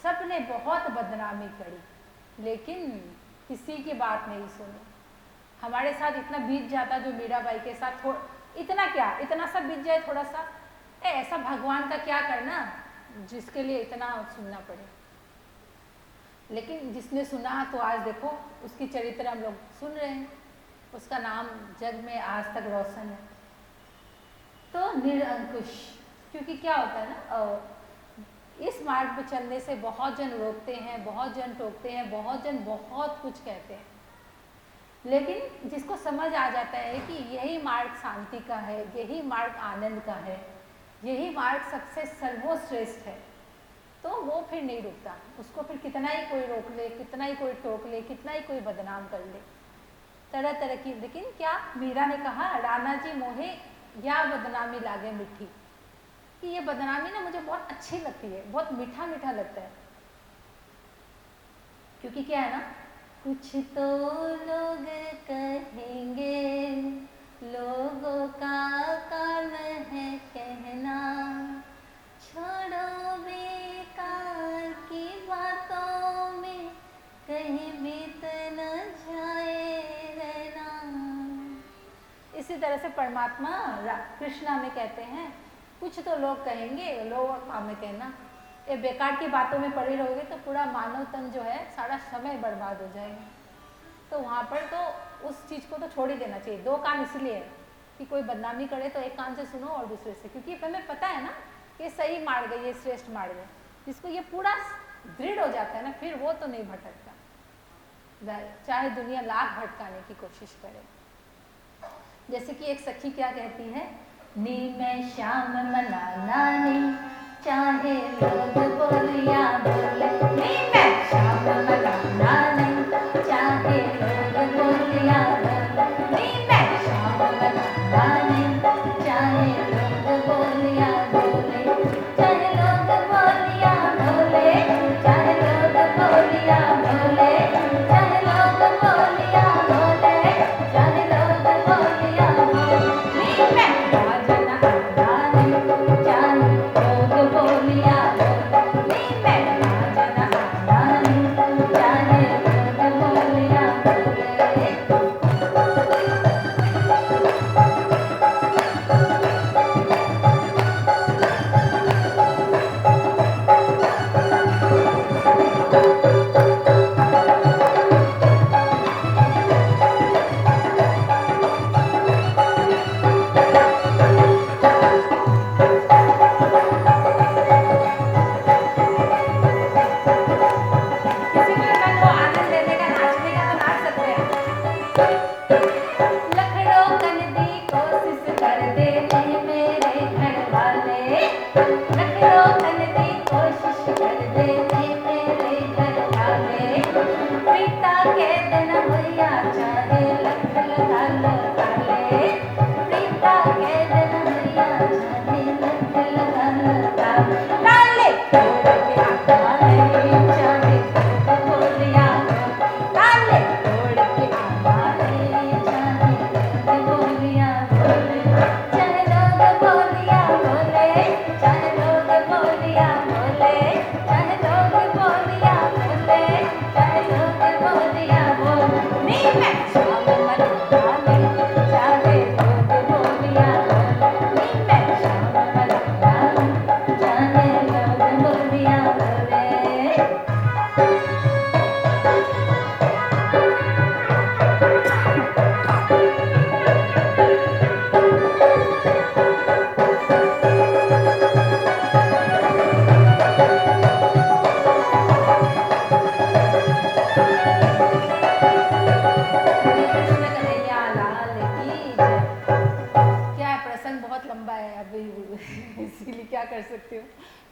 सबने बहुत बदनामी करी, लेकिन किसी की बात नहीं सुनी। हमारे साथ इतना बीत जाता जो मीराबाई के साथ, इतना क्या, इतना सा बीत जाए थोड़ा सा, ऐसा भगवान का क्या करना जिसके लिए इतना सुनना पड़े। लेकिन जिसने सुना तो आज देखो उसकी चरित्र हम लोग सुन रहे हैं, उसका नाम जग में आज तक रोशन है। तो निरअंकुश, क्योंकि क्या होता है ना, इस मार्ग पर चलने से बहुत जन रोकते हैं, बहुत जन टोकते हैं, बहुत जन बहुत कुछ कहते हैं, लेकिन जिसको समझ आ जाता है कि यही मार्ग शांति का है, यही मार्ग आनंद का है, यही मार्ग सबसे सर्वश्रेष्ठ है, तो वो फिर नहीं रुकता। उसको फिर कितना ही कोई रोक ले, कितना ही कोई टोक ले, कितना ही कोई बदनाम कर ले, तरह तरह की। लेकिन क्या मीरा ने कहा, राणा जी मोहे या बदनामी लागे मीठी, कि ये बदनामी ना मुझे बहुत अच्छी लगती है, बहुत मीठा मीठा लगता है। क्योंकि क्या है ना, कुछ तो लोग कहेंगे, लोगों का काम है कहना, छोड़ो बेकार की बातों में कहीं बीत न जाए रहना। इसी तरह से परमात्मा कृष्णा में कहते हैं, कुछ तो लोग कहेंगे, लोगों का काम है कहना। ये बेकार की बातों में पड़ी रहोगे तो पूरा मानव तन जो है सारा समय बर्बाद हो जाएगा। तो वहाँ पर तो उस चीज़ को तो छोड़ ही देना चाहिए। दो कान इसलिए है कि कोई बदनामी करे तो एक कान से सुनो और दूसरे से, क्योंकि हमें पता है ना ये सही मार्ग है, ये श्रेष्ठ मार्ग है। जिसको ये पूरा दृढ़ हो जाता है ना, फिर वो तो नहीं भटकता, चाहे दुनिया लाख भटकाने की कोशिश करे। जैसे कि एक सखी क्या कहती है, नी मैं श्याम मनाना नहीं, चाहे लोग बोलिया बोले, नी मैं श्याम मनाना नहीं, चाहे लोग बोलिया बोले, नी मैं श्याम मनाना नहीं, चाहे लोग बोलिया बोले, चाहे लोग बोलिया बोले, चाहे लोग बोलिया बोले, चाहे लोग बोलिया बोले, चाहे लोग बोलिया बोले, नी मैं राजन आना नहीं, चाहे लोग बोलिया बोले, नी मैं राजन आना नहीं,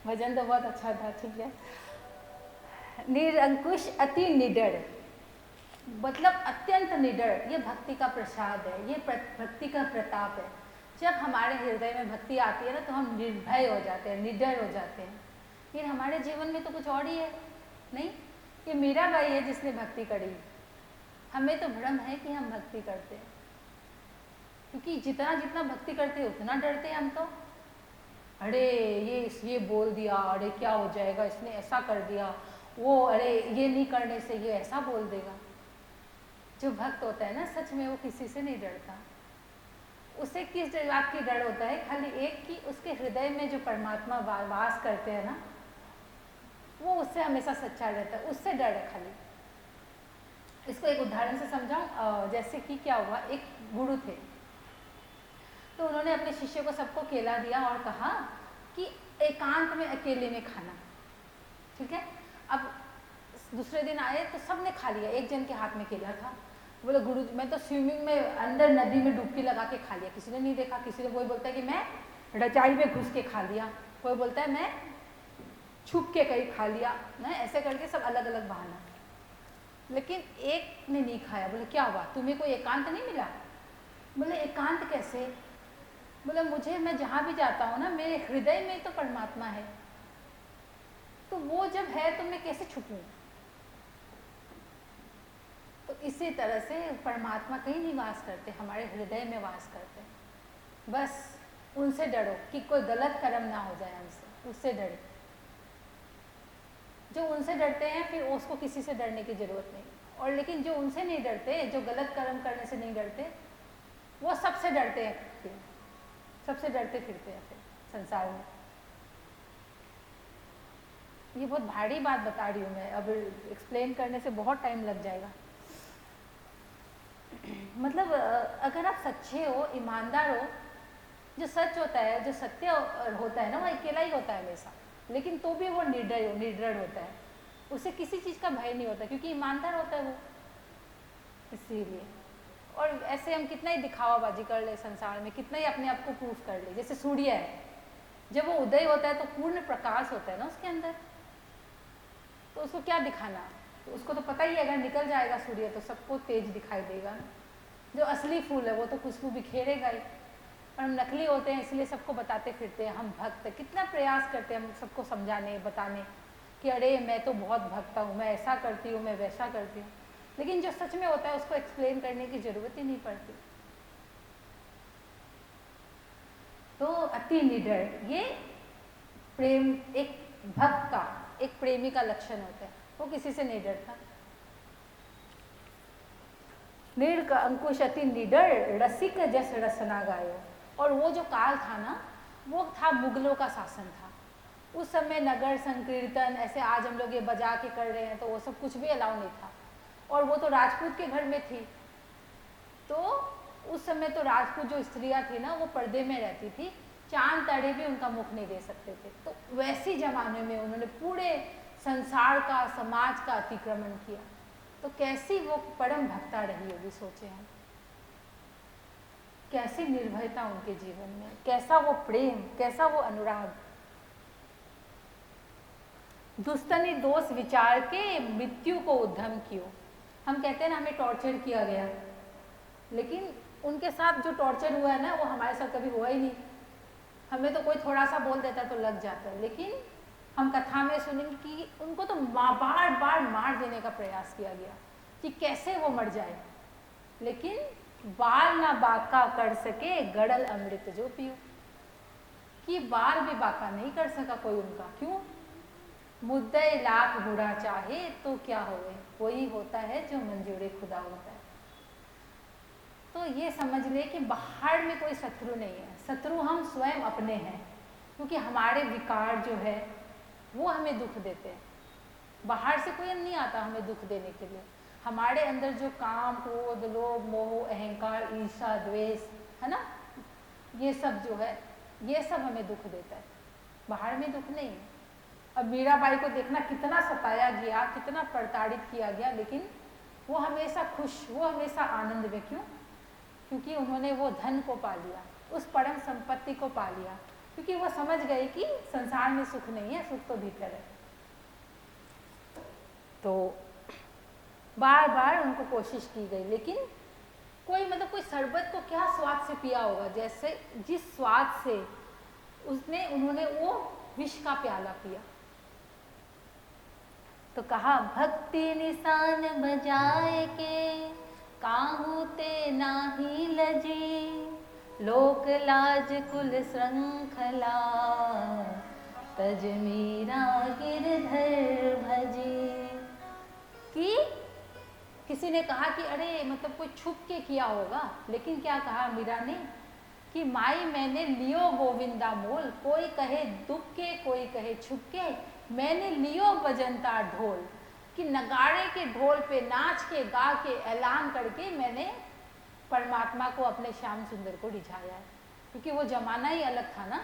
भजन तो बहुत अच्छा था, ठीक है। निरंकुश अति निडर, मतलब अत्यंत निडर, ये भक्ति का प्रसाद है, ये भक्ति का प्रताप है। जब हमारे हृदय में भक्ति आती है ना तो हम निर्भय हो जाते हैं, निडर हो जाते हैं। फिर हमारे जीवन में तो कुछ और ही है, नहीं? ये मीराबाई है जिसने भक्ति करी। हमें तो भ्रम है कि हम भक्ति करते हैं, क्योंकि जितना जितना भक्ति करते हैं उतना डरते हैं हम तो। अरे ये बोल दिया, अरे क्या हो जाएगा, इसने ऐसा कर दिया, वो अरे ये नहीं करने से ये ऐसा बोल देगा। जो भक्त होता है ना सच में, वो किसी से नहीं डरता। उसे किस बात की डर होता है? खाली एक कि उसके हृदय में जो परमात्मा वास करते हैं ना, वो उससे हमेशा सच्चा रहता है, उससे डर है खाली। इसको एक उदाहरण से समझाऊं। जैसे कि क्या हुआ, एक गुरु थे, तो उन्होंने अपने शिष्य को सबको केला दिया और कहा कि एकांत में अकेले में खाना, ठीक है। अब दूसरे दिन आए तो सबने खा लिया, एक जन के हाथ में केला था। बोले गुरु मैं तो स्विमिंग में अंदर नदी में डुबकी लगा के खा लिया, किसी ने नहीं देखा। किसी ने, कोई बोलता है कि मैं रजाई में घुस के खा लिया, कोई बोलता है मैं छुप के कहीं खा लिया, मैं ऐसे करके सब अलग अलग बहाना। लेकिन एक ने नहीं खाया। बोले क्या हुआ, तुम्हें कोई एकांत नहीं मिला? बोले एकांत कैसे? बोले मुझे, मैं जहाँ भी जाता हूँ ना, मेरे हृदय में तो परमात्मा है, तो वो जब है तो मैं कैसे छुपूं? तो इसी तरह से परमात्मा कहीं नहीं वास करते, हमारे हृदय में वास करते। बस उनसे डरो कि कोई गलत कर्म ना हो जाए हमसे, उससे डरो। जो उनसे डरते हैं फिर उसको किसी से डरने की जरूरत नहीं। और लेकिन जो उनसे नहीं डरते, जो गलत कर्म करने से नहीं डरते, वो सबसे डरते हैं, सबसे डरते फिरते हैं फिर संसार में। ये बहुत भारी बात बता रही हूँ मैं, अब एक्सप्लेन करने से बहुत टाइम लग जाएगा। मतलब अगर आप सच्चे हो, ईमानदार हो, जो सच होता है, जो सत्य होता है ना, वो अकेला ही होता है हमेशा। लेकिन तो भी वो निडर होता है, उसे किसी चीज़ का भय नहीं होता, क्योंकि ईमानदार होता है वो, इसीलिए। और ऐसे हम कितना ही दिखावाबाजी कर ले संसार में, कितना ही अपने आप को प्रूफ कर ले। जैसे सूर्य है, जब वो उदय होता है तो पूर्ण प्रकाश होता है ना उसके अंदर, तो उसको क्या दिखाना? तो उसको तो पता ही है अगर निकल जाएगा सूर्य तो सबको तेज दिखाई देगा। जो असली फूल है वो तो खुशबू बिखेरेगा ही। और हम नकली होते हैं, इसलिए सबको बताते फिरते हैं हम भक्त। कितना प्रयास करते हैं हम सबको समझाने, बताने कि अरे मैं तो बहुत भक्त हूँ, मैं ऐसा करती हूँ, मैं वैसा करती हूँ। लेकिन जो सच में होता है उसको एक्सप्लेन करने की जरूरत ही नहीं पड़ती। तो अति निडर, ये प्रेम, एक भक्त का, एक प्रेमी का लक्षण होता है, वो किसी से नहीं डरता। अंकुश अति निडर, रसिक जस रसना गायो। और वो जो काल था ना, वो था मुगलों का शासन था। उस समय नगर संकीर्तन ऐसे आज हम लोग ये बजा के कर रहे हैं, तो वो सब कुछ भी अलाउ नहीं था। और वो तो राजपूत के घर में थी, तो उस समय तो राजपूत जो स्त्रियां थी ना, वो पर्दे में रहती थी, चांद तारे भी उनका मुख नहीं दे सकते थे। तो वैसे जमाने में उन्होंने पूरे संसार का, समाज का अतिक्रमण किया। तो कैसी वो परम भक्ता रही होगी, सोचे हम। कैसी निर्भयता उनके जीवन में, कैसा वो प्रेम, कैसा वो अनुराग। दुस्तनी दोष विचार के मृत्यु को उद्यम कियो। हम कहते हैं ना हमें टॉर्चर किया गया, लेकिन उनके साथ जो टॉर्चर हुआ है ना, वो हमारे साथ कभी हुआ ही नहीं। हमें तो कोई थोड़ा सा बोल देता तो लग जाता है, लेकिन हम कथा में सुनेंगे कि उनको तो बार बार मार देने का प्रयास किया गया कि कैसे वो मर जाए। लेकिन बाल ना बाका कर सके, गड़ल अमृत जो पियो। कि बाल भी बाका नहीं कर सका कोई उनका। क्यों? मुद्दे लाख बुरा चाहे तो क्या होवे, वही होता है जो मंजूरे खुदा होता है। तो ये समझ ले कि बाहर में कोई शत्रु नहीं है, शत्रु हम स्वयं अपने हैं। क्योंकि हमारे विकार जो है वो हमें दुख देते हैं। बाहर से कोई नहीं आता हमें दुख देने के लिए। हमारे अंदर जो काम, क्रोध, लोभ, मोह, अहंकार, ईर्ष्या, द्वेष है ना, ये सब जो है, ये सब हमें दुख देता है। बाहर में दुख नहीं है। अब मीराबाई को देखना, कितना सताया गया, कितना प्रताड़ित किया गया, लेकिन वो हमेशा खुश, वो हमेशा आनंद में। क्यों? क्योंकि उन्होंने वो धन को पा लिया, उस परम संपत्ति को पा लिया क्योंकि वो समझ गई कि संसार में सुख नहीं है, सुख तो भीतर है। तो बार बार उनको कोशिश की गई, लेकिन कोई मतलब कोई शरबत को क्या स्वाद से पिया होगा, जैसे जिस स्वाद से उन्होंने वो विष का प्याला पिया। तो कहा भक्ति निशान बजाए के काहू ते नाही लजी, लोक लाज कुल श्रृंखला तज मीरा गिरधर भजी। कि किसी ने कहा कि अरे मतलब कोई छुप के किया होगा, लेकिन क्या कहा मीरा ने कि माई मैंने लियो गोविंदा मोल, कोई कहे दुख के कोई कहे छुप के, मैंने लियो बजंता ढोल। कि नगाड़े के ढोल पे नाच के गा के ऐलान करके मैंने परमात्मा को, अपने श्याम सुंदर को रिझाया है। क्योंकि वो जमाना ही अलग था ना,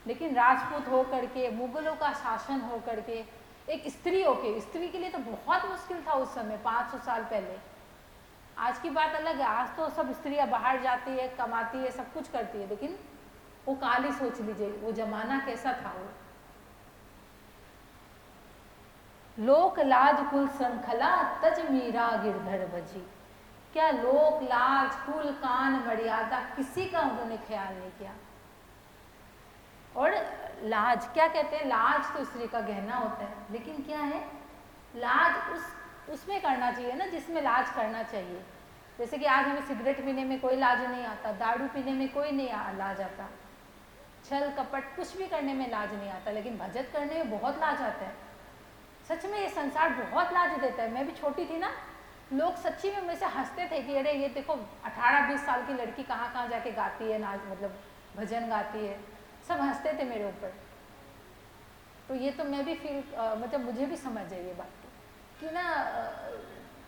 लेकिन राजपूत हो करके, मुगलों का शासन हो करके, एक स्त्री के लिए तो बहुत मुश्किल था उस समय, 500 साल पहले। आज की बात अलग है, आज तो सब स्त्रियां बाहर जाती है, कमाती है, सब कुछ करती है, लेकिन वो काल ही सोच लीजिए वो जमाना कैसा था। वो लोक लाज कुल श्रृंखला तज मीरा गिरधर बजी। क्या लोक लाज कुल कान मर्यादा किसी का उन्होंने ख्याल नहीं किया। और लाज क्या कहते हैं, लाज तो स्त्री का गहना होता है, लेकिन क्या है लाज उसमें करना चाहिए ना जिसमें लाज करना चाहिए। जैसे कि आज हमें सिगरेट पीने में कोई लाज नहीं आता, दारू पीने में कोई नहीं लाज आता, छल कपट कुछ भी करने में लाज नहीं आता, लेकिन भजन करने में बहुत लाज आता है। सच में ये संसार बहुत लाज देता है। मैं भी छोटी थी ना, लोग सच्ची में मेरे से हंसते थे कि अरे ये देखो 18-20 साल की लड़की कहाँ कहाँ जाके गाती है, नाच मतलब भजन गाती है, सब हंसते थे मेरे ऊपर। तो ये तो मैं भी मतलब मुझे भी समझ है ये बात कि ना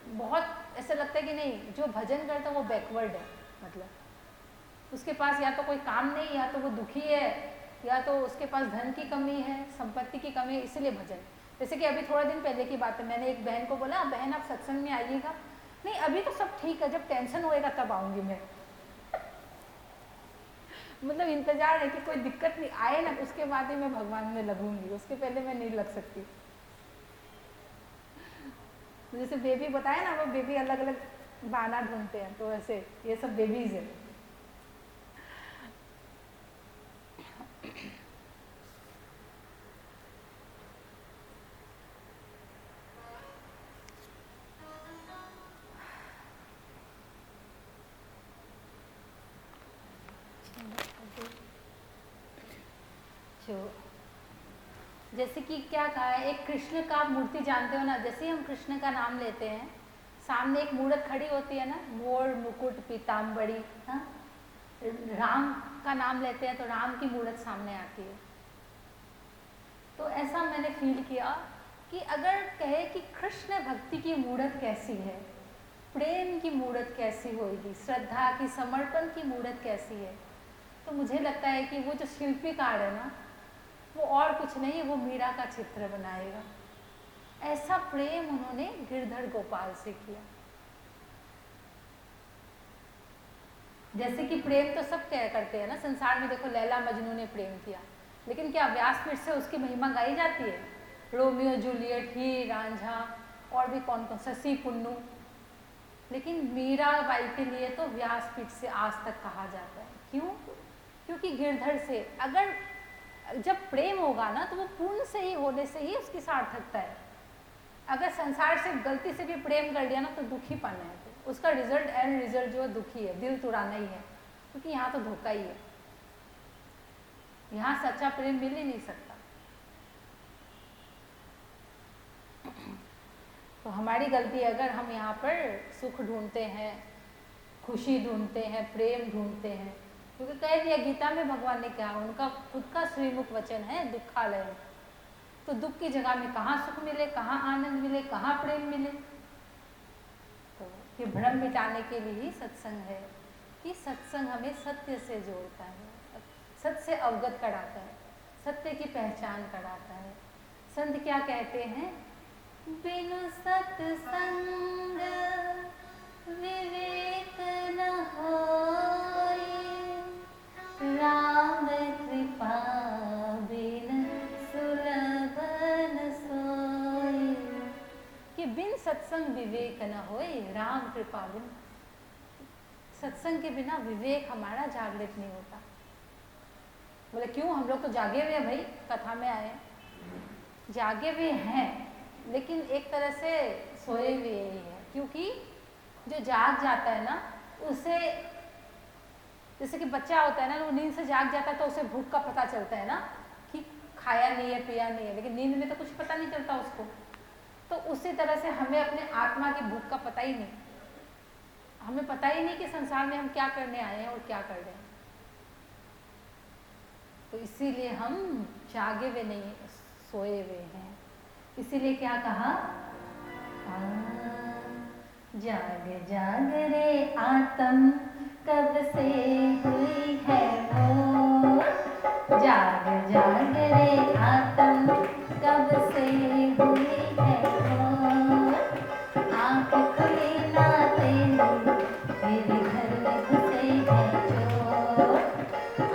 बहुत ऐसा लगता है कि नहीं, जो भजन करता है वो बैकवर्ड है, मतलब उसके पास या तो कोई काम नहीं, या तो वो दुखी है, या तो उसके पास धन की कमी है, संपत्ति की कमी है, इसलिए भजन। जैसे कि अभी थोड़ा दिन पहले की बात है, मैंने एक बहन को बोला बहन आप सत्संग में आइएगा। नहीं अभी तो सब ठीक है, जब टेंशन होएगा तब आऊँगी मैं। मतलब इंतजार है कि कोई दिक्कत नहीं आए ना, उसके बाद ही मैं भगवान में लगूंगी, उसके पहले मैं नहीं लग सकती। जैसे बेबी बताया ना, वो बेबी अलग अलग बहाना ढूंढते हैं, तो ऐसे ये सब बेबीज है। जैसे कि क्या कहा है, एक कृष्ण का मूर्ति जानते हो ना, जैसे ही हम कृष्ण का नाम लेते हैं सामने एक मूर्त खड़ी होती है ना, मोर मुकुट पीताम्बरी। हाँ, राम का नाम लेते हैं तो राम की मूर्त सामने आती है। तो ऐसा मैंने फील किया कि अगर कहे कि कृष्ण भक्ति की मूर्त कैसी है, प्रेम की मूर्त कैसी होगी, श्रद्धा की, समर्पण की मूर्त कैसी है, तो मुझे लगता है कि वो जो शिल्पीकार है ना, वो और कुछ नहीं, वो मीरा का चित्र बनाएगा। ऐसा प्रेम उन्होंने गिरधर गोपाल से किया। जैसे कि प्रेम तो सब क्या करते हैं ना संसार में, देखो लैला मजनू ने प्रेम किया, लेकिन क्या व्यासपीठ से उसकी महिमा गाई जाती है? रोमियो जूलियट, हीर रांझा, और भी कौन कौन, शशि पुन्नू। लेकिन मीरा बाई के लिए तो व्यासपीठ से आज तक कहा जाता है। क्यों? क्योंकि गिरधर से अगर जब प्रेम होगा ना, तो वो पूर्ण से ही होने से ही उसकी सार्थकता है। अगर संसार से गलती से भी प्रेम कर लिया ना, तो दुखी पाना है, तो उसका रिजल्ट, एंड रिजल्ट जो है दुखी है, दिल तुराना ही है, क्योंकि यहाँ तो धोखा ही है, यहाँ सच्चा प्रेम मिल ही नहीं सकता। तो हमारी गलती है अगर हम यहाँ पर सुख ढूंढते हैं, खुशी ढूंढते हैं, प्रेम ढूंढते हैं, क्योंकि कह दिया गीता में भगवान ने क्या, उनका खुद का श्रीमुख वचन है दुखालय। तो दुख की जगह में कहाँ सुख मिले, कहाँ आनंद मिले, कहाँ प्रेम मिले? तो ये भ्रम मिटाने के लिए ही सत्संग है, कि सत्संग हमें सत्य से जोड़ता है, सत्य से अवगत कराता है, सत्य की पहचान कराता है। संत क्या कहते हैं? बिनु सत्संग विवेक न होए, राम कृपा सत्संग विवेक न होए राम कृपा बिन। सत्संग के बिना विवेक हमारा जागृत नहीं होता। बोले क्यों? हम लोग तो जागे हुए हैं भाई, कथा में आए हैं। जागे हुए हैं लेकिन एक तरह से सोए हुए ही है, क्योंकि जो जाग जाता है ना उसे, जैसे कि बच्चा होता है ना, वो नींद से जाग जाता है तो उसे भूख का पता चलता है ना कि खाया नहीं है, पिया नहीं है, लेकिन नींद में तो कुछ पता नहीं चलता उसको। तो उसी तरह से हमें अपने आत्मा की भूख का पता ही नहीं, हमें पता ही नहीं कि संसार में हम क्या करने आए हैं और क्या कर रहे हैं। तो इसीलिए हम जागे हुए नहीं, सोए हुए हैं। इसीलिए क्या कहा? जाग जाग रे आत्म कब से हुई है वो। जाग जाग रे आत्म कब से हुई है वो। आँख खुली ना तेरी, तेरे घर में घुसे हैं चोर।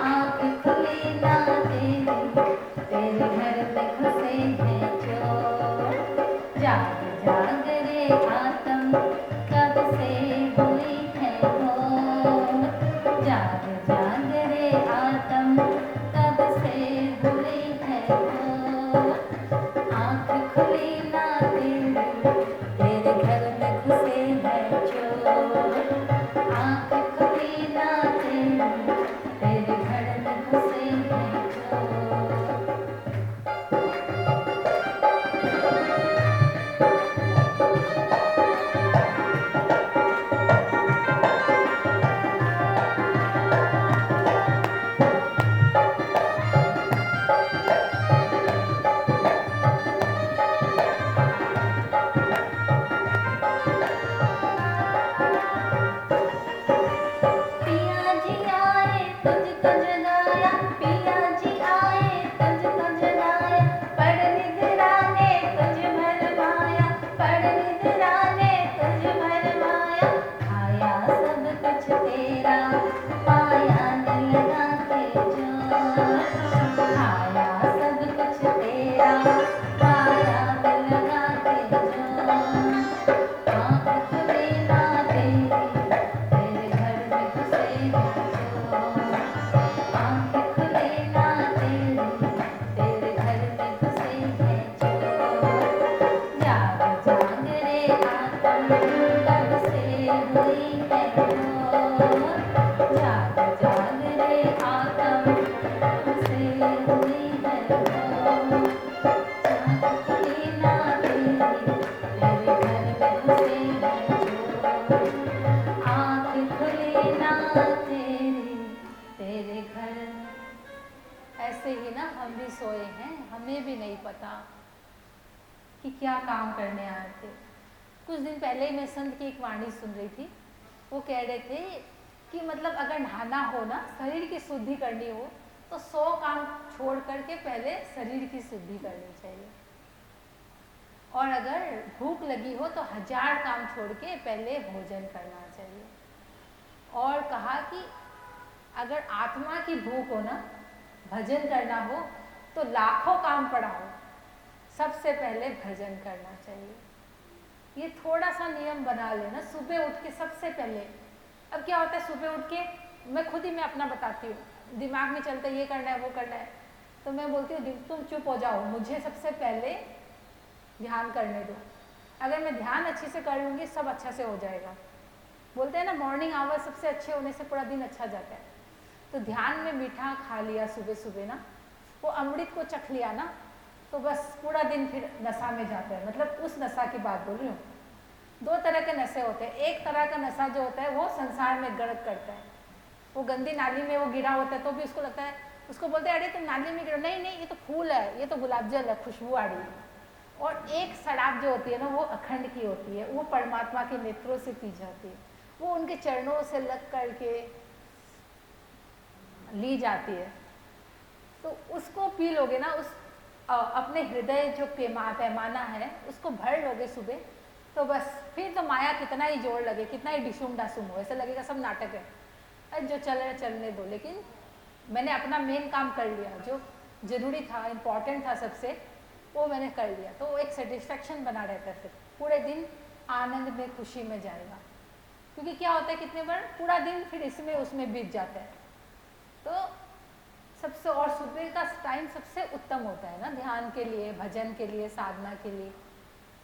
आँख खुली ना तेरी, तेरे घर में घुसे हैं चोर। जाग जाग रे आत्म कब से हुई है वो। जाग जाग रे आत्म कब से हुई है वो। आँख खुली ना तेरी, तेरे घर में घुसे हैं चोर। आँख खुली ना तेरी, तेरे घर में घुसे हैं चोर। पिया जी आए तुझको जगाया, पिया जी आए तुझको जगाया। पढ़ निद्राने तुझ भरमाया, पढ़ निद्राने तुझ भरमाया। खाया सब कुछ तेरा, पाया न लगा के जोर। खाया सब कुछ तेरा, पाया न लगा के जोर। आँख खुली ना तेरी, तेरे घर में घुसे हैं चोर। आँख खुली ना तेरी, तेरे घर में घुसे हैं चोर। जाग जाग रे आत्म कब से हुई है वो। जाग जाग रे आत्म कब से हुई है वो। आँख खुली ना तेरी, तेरे घर में घुसे हैं चोर। आँख खुली ना तेरी, तेरे घर। ऐसे ही ना हम भी सोए हैं, हमें भी नहीं पता कि क्या काम करने आए थे। कुछ दिन पहले ही मैं संत की एक वाणी सुन रही थी। वो कह रहे थे कि मतलब अगर नहाना हो ना, शरीर की शुद्धि करनी हो तो 100 काम छोड़ करके पहले शरीर की शुद्धि करनी चाहिए। और अगर भूख लगी हो तो 1000 काम छोड़ के पहले भोजन करना चाहिए। और कहा कि अगर आत्मा की भूख हो ना, भजन करना हो तो लाखों काम पड़ा हो, सबसे पहले भजन करना चाहिए। ये थोड़ा सा नियम बना लेना, सुबह उठ के सबसे पहले। अब क्या होता है, सुबह उठ के मैं खुद ही मैं अपना बताती हूँ, दिमाग में चलता है ये करना है वो करना है, तो मैं बोलती हूँ तुम चुप हो जाओ, मुझे सबसे पहले ध्यान करने दो। अगर मैं ध्यान अच्छे से कर लूँगी सब अच्छा से हो जाएगा। बोलते हैं ना मॉर्निंग आवर सबसे अच्छे होने से पूरा दिन अच्छा जाता है। तो ध्यान में मीठा खा लिया सुबह सुबह ना, वो अमृत को चख लिया ना, तो बस पूरा दिन फिर नशा में जाता है। मतलब उस नशा की बात बोल रही हूँ। 2 तरह के नशे होते हैं। एक तरह का नशा जो होता है वो संसार में गर्क करता है, वो गंदी नाली में वो गिरा होता है तो भी उसको लगता है, उसको बोलते हैं अरे तुम नाली में गिरो, नहीं नहीं ये तो फूल है, ये तो गुलाब जल है, खुशबू आ रही है। और एक शराब जो होती है ना वो अखंड की होती है, वो परमात्मा के नेत्रों से पी जाती है, वो उनके चरणों से लग करके ली जाती है। तो उसको पी लोगे ना, उस अपने हृदय जो पैमाना है उसको भर लोगे सुबह, तो बस फिर तो माया कितना ही जोर लगे, कितना ही डिशुम डासुम हो, ऐसा लगेगा सब नाटक है, अरे जो चल रहा चलने दो। लेकिन मैंने अपना मेन काम कर लिया, जो ज़रूरी था, इम्पॉर्टेंट था सबसे, वो मैंने कर लिया, तो एक सेटिस्फेक्शन बना रहता है। फिर पूरे दिन आनंद में, खुशी में जाएगा। क्योंकि क्या होता है कितने बार पूरा दिन फिर इसमें उसमें बीत जाता है। तो सबसे, और सुबह का टाइम सबसे उत्तम होता है ना ध्यान के लिए, भजन के लिए, साधना के लिए,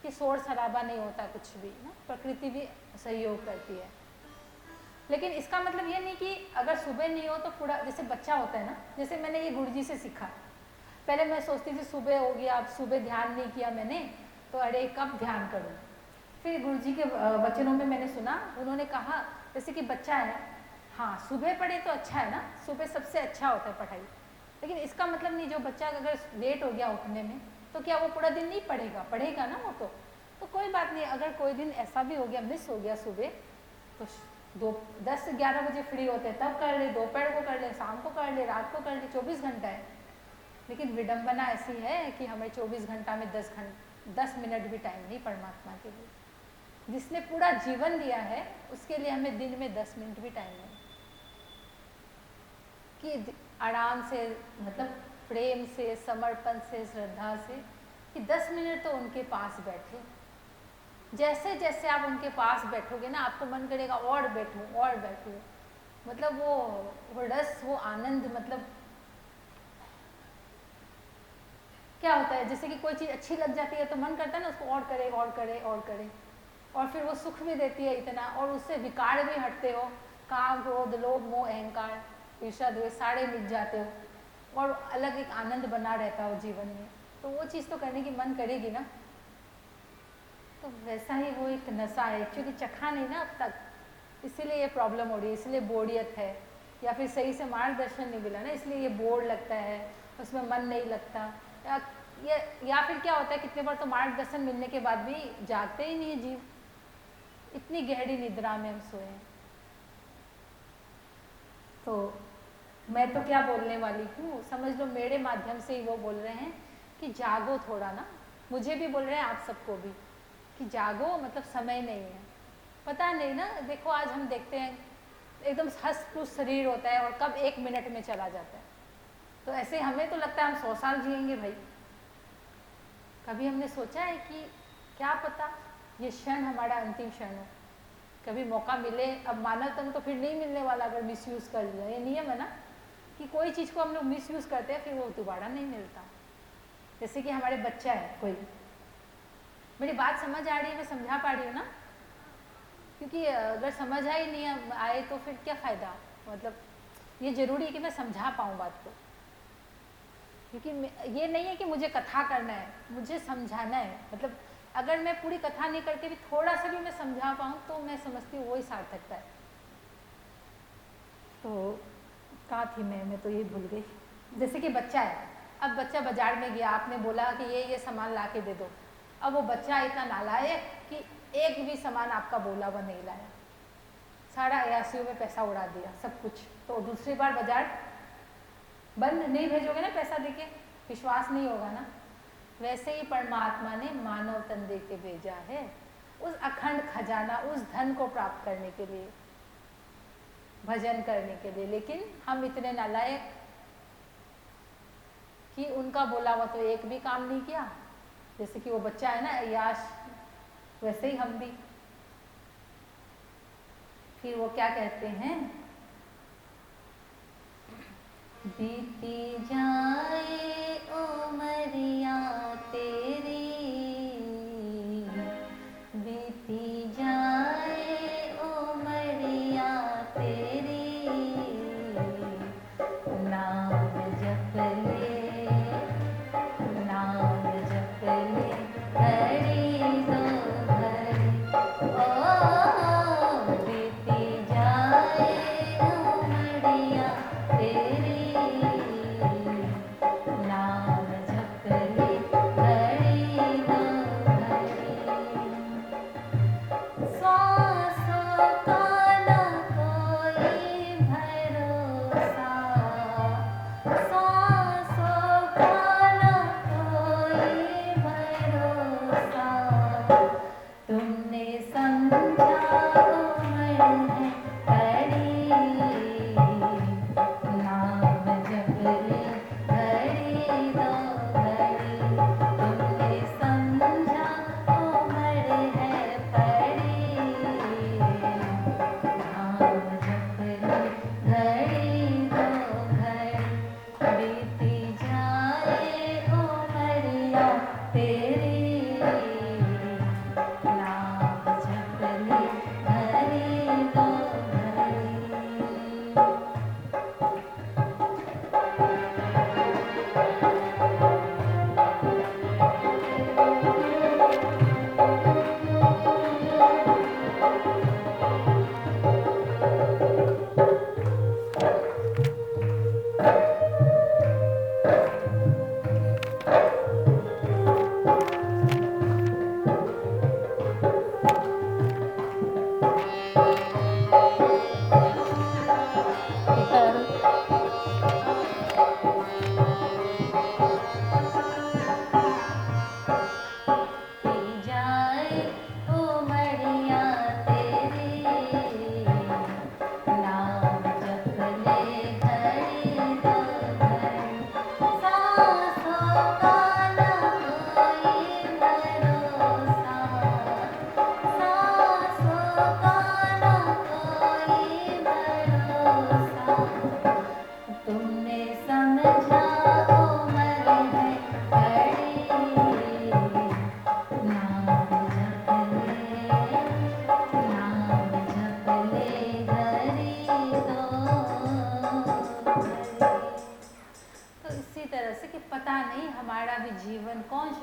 कि शोर शराबा नहीं होता कुछ भी ना, प्रकृति भी सहयोग करती है। लेकिन इसका मतलब ये नहीं कि अगर सुबह नहीं हो तो पूरा, जैसे बच्चा होता है ना, जैसे मैंने ये गुरुजी से सीखा। पहले मैं सोचती थी सुबह हो गया, अब सुबह ध्यान नहीं किया मैंने तो अरे कब ध्यान करूँ। फिर गुरुजी के वचनों में मैंने सुना, उन्होंने कहा जैसे कि बच्चा है, हाँ सुबह पढ़े तो अच्छा है ना, सुबह सबसे अच्छा होता है पढ़ाई। लेकिन इसका मतलब नहीं जो बच्चा अगर लेट हो गया उठने में तो क्या वो पूरा दिन नहीं पढ़ेगा, पढ़ेगा ना वो तो कोई बात नहीं। अगर कोई दिन ऐसा भी हो गया, मिस हो गया सुबह, तो 10-11 बजे फ्री होते हैं तब कर ले, दोपहर को कर ले, शाम को कर ले, रात को कर ले, 24 घंटा है। लेकिन विडंबना ऐसी है कि हमें 24 घंटा में 10 मिनट भी टाइम नहीं परमात्मा के लिए। जिसने पूरा जीवन दिया है उसके लिए हमें दिन में 10 मिनट भी टाइम नहीं, कि आराम से, मतलब प्रेम से, समर्पण से, श्रद्धा से, कि 10 मिनट तो उनके पास बैठे। जैसे जैसे आप उनके पास बैठोगे ना, आपको मन करेगा और बैठूं और बैठूं। मतलब वो रस, वो आनंद, मतलब क्या होता है जैसे कि कोई चीज़ अच्छी लग जाती है तो मन करता है ना उसको और करे और करे और करे, और फिर वो सुख भी देती है इतना, और उससे विकार भी हटते हो, काम, क्रोध, लोभ, मोह, अहंकार, ईर्ष्या, द्वेष सारे मिट जाते हो, और अलग एक आनंद बना रहता हो जीवन में। तो वो चीज़ तो करने की मन करेगी ना। तो वैसा ही वो एक नशा है, क्योंकि चखा नहीं ना अब तक, इसीलिए ये प्रॉब्लम हो रही है, इसलिए बोरियत है, या फिर सही से मार्गदर्शन नहीं मिला ना, इसलिए ये बोर लगता है, उसमें मन नहीं लगता। या फिर क्या होता है कितने बार तो मार्गदर्शन मिलने के बाद भी जागते ही नहीं है जीव, इतनी गहरी निद्रा में हम सोए हैं। तो मैं तो क्या बोलने वाली हूँ, समझ लो मेरे माध्यम से ही वो बोल रहे हैं कि जागो थोड़ा ना। मुझे भी बोल रहे हैं, आप सबको भी, कि जागो, मतलब समय नहीं है। पता नहीं ना, देखो आज हम देखते हैं एकदम हस्त पुष्ट शरीर होता है और कब 1 मिनट में चला जाता है। तो ऐसे हमें तो लगता है हम 100 साल जिएंगे भाई। कभी हमने सोचा है कि क्या पता ये क्षण हमारा अंतिम क्षण हो, कभी मौका मिले। अब मानव तन तो फिर नहीं मिलने वाला अगर मिसयूज़ कर लिया। ये नियम है ना कि कोई चीज़ को हम लोग मिसयूज़ करते हैं फिर वो दोबारा नहीं मिलता। जैसे कि हमारे बच्चा है कोई, मेरी बात समझ आ रही है, मैं समझा पा रही हूँ ना? क्योंकि अगर समझ आई नहीं आए तो फिर क्या फ़ायदा। मतलब ये ज़रूरी है कि मैं समझा पाऊँ बात को, क्योंकि ये नहीं है कि मुझे कथा करना है, मुझे समझाना है। मतलब अगर मैं पूरी कथा नहीं करके भी थोड़ा सा भी मैं समझा पाऊँ तो मैं समझती हूँ वही सार्थकता है। तो कहाँ थी मैं तो ये भूल गई। जैसे कि बच्चा है, अब बच्चा बाजार में गया, आपने बोला कि ये सामान ला के दे दो। अब वो बच्चा इतना नालायक कि एक भी सामान आपका बोला हुआ नहीं लाया, सारा अयासियों में पैसा उड़ा दिया सब कुछ। तो दूसरी बार बाजार बंद नहीं भेजोगे ना, पैसा देके विश्वास नहीं होगा ना। वैसे ही परमात्मा ने मानव तन दे के भेजा है उस अखंड खजाना, उस धन को प्राप्त करने के लिए, भजन करने के लिए। लेकिन हम इतने नालायक कि उनका बोला हुआ तो एक भी काम नहीं किया। जैसे कि वो बच्चा है ना अय्याश, वैसे ही हम भी। फिर वो क्या कहते हैं, बीती जाए उमरिया तेरी, बीती जाए उमरिया तेरी, नाम जप ले, नाम जप ले हरि दो हरि। ओ बीती जाए उमरिया तेरी, नाम जप ले हरि दो हरि। श्वासों का न कोई भरोसा, श्वासों का न कोई भरोसा, तुमने समझा उमर है बड़ी, नाम जप ले हरि दो हरि। तुमने समझा उमर है बड़ी,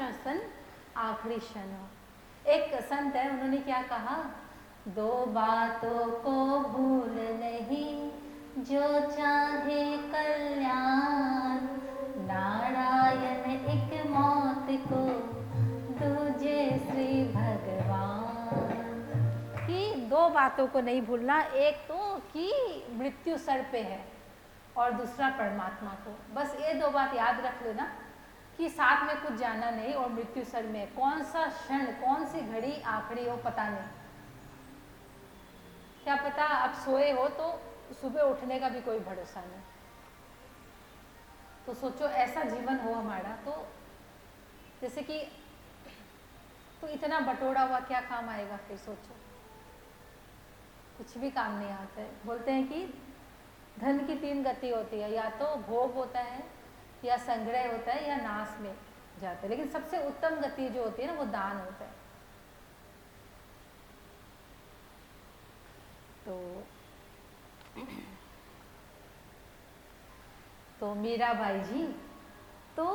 सा सन आखिरी क्षण हो। एक संत है, उन्होंने क्या कहा, दो बातों को भूल नहीं, जो चाहे कल्याण, नारायण एक मौत को, दूजे श्री भगवान। कि दो बातों को नहीं भूलना, एक तो कि मृत्यु सर पे है और दूसरा परमात्मा को। बस ये दो बात याद रख लेना कि साथ में कुछ जाना नहीं और मृत्यु सर में। कौन सा क्षण, कौन सी घड़ी आखिरी हो पता नहीं, क्या पता अब सोए हो तो सुबह उठने का भी कोई भरोसा नहीं। तो सोचो ऐसा जीवन हो हमारा, तो जैसे कि तो इतना बटोरा हुआ क्या काम आएगा फिर? सोचो, कुछ भी काम नहीं आता है। बोलते हैं कि धन की 3 गति होती है, या तो भोग होता है, या संग्रह होता है, या नाश में जाता है। लेकिन सबसे उत्तम गति जो होती है ना, वो दान होता है। तो मीराबाई जी तो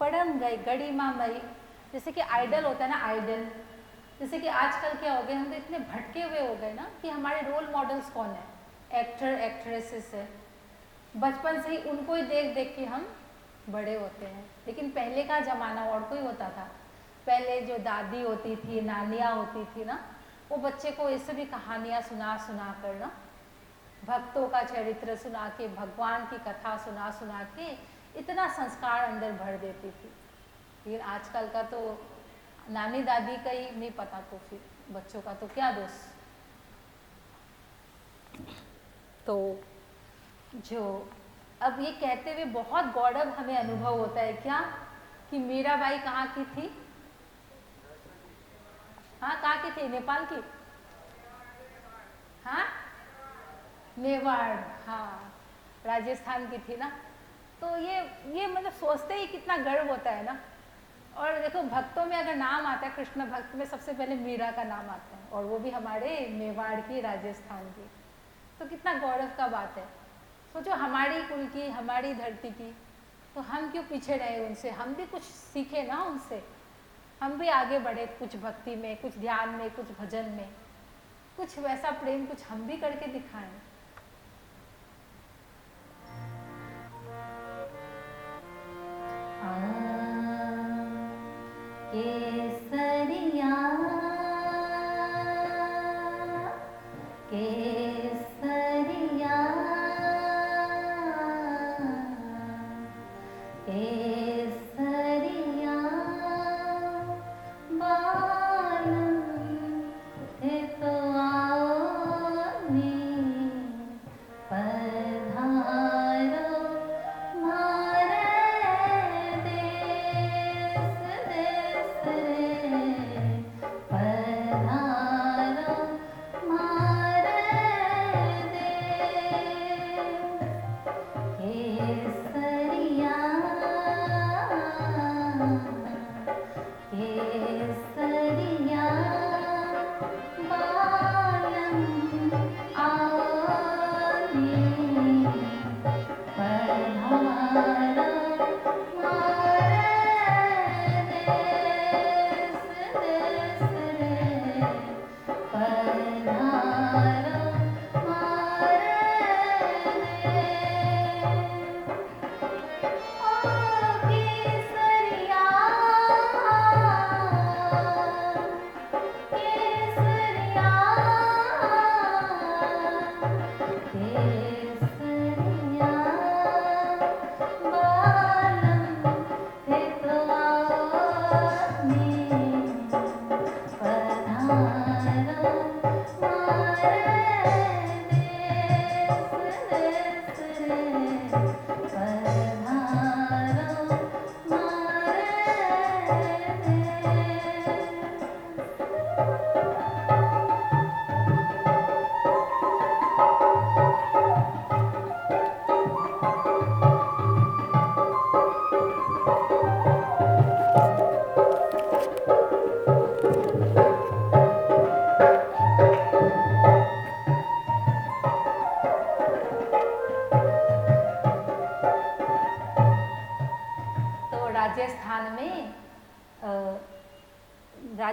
परम गई गढ़िमा मई। जैसे कि आइडल होता है ना, आइडल, जैसे कि आजकल क्या हो गए, हम तो इतने भटके हुए हो गए ना कि हमारे रोल मॉडल्स कौन है? एक्टर एक्ट्रेसेस है। बचपन से ही उनको ही देख देख के हम बड़े होते हैं। लेकिन पहले का ज़माना और कोई होता था। पहले जो दादी होती थी, नानियाँ होती थी ना, वो बच्चे को ऐसे भी कहानियाँ सुना सुना कर ना, भक्तों का चरित्र सुना के, भगवान की कथा सुना सुना के इतना संस्कार अंदर भर देती थी। लेकिन आजकल का तो नानी दादी का ही नहीं पता, तो फिर बच्चों का तो क्या दोष। तो जो अब ये कहते हुए बहुत गौरव हमें अनुभव होता है क्या, कि मीराबाई कहाँ की थी? हाँ, कहाँ की थी? नेपाल की? हाँ, मेवाड़, हाँ, राजस्थान की थी ना। तो ये मतलब सोचते ही कितना गर्व होता है ना। और देखो, भक्तों में अगर नाम आता है, कृष्ण भक्त में सबसे पहले मीरा का नाम आता है, और वो भी हमारे मेवाड़ की, राजस्थान की। तो कितना गौरव का बात है। सोचो, हमारी कुल की, हमारी धरती की, तो हम क्यों पीछे रहे उनसे? हम भी कुछ सीखे ना उनसे, हम भी आगे बढ़े, कुछ भक्ति में, कुछ ध्यान में, कुछ भजन में, कुछ वैसा प्रेम कुछ हम भी करके दिखाएं। केसरिया केसरिया केसरिया बालम थे तो आओ नी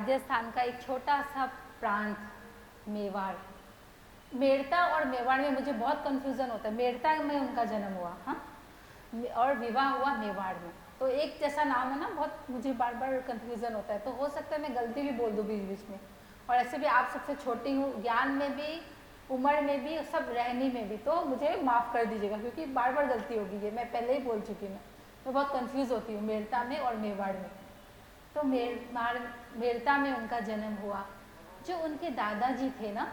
राजस्थान का एक छोटा सा प्रांत मेवाड़। मेड़ता और मेवाड़ में मुझे बहुत कन्फ्यूज़न होता है। मेड़ता में उनका जन्म हुआ, हाँ, और विवाह हुआ मेवाड़ में। तो एक जैसा नाम है ना, बहुत मुझे बार बार कन्फ्यूज़न होता है। तो हो सकता है मैं गलती भी बोल दूँ बीच बीच में। और ऐसे भी आप सबसे छोटी हूँ, ज्ञान में भी, उम्र में भी, सब रहनी में भी, तो मुझे माफ़ कर दीजिएगा क्योंकि बार बार गलती होगी। ये मैं पहले ही बोल चुकी मैं बहुत कंफ्यूज होती हूँ मेड़ता में और मेवाड़ में। तो मेड़ता में उनका जन्म हुआ। जो उनके दादाजी थे ना,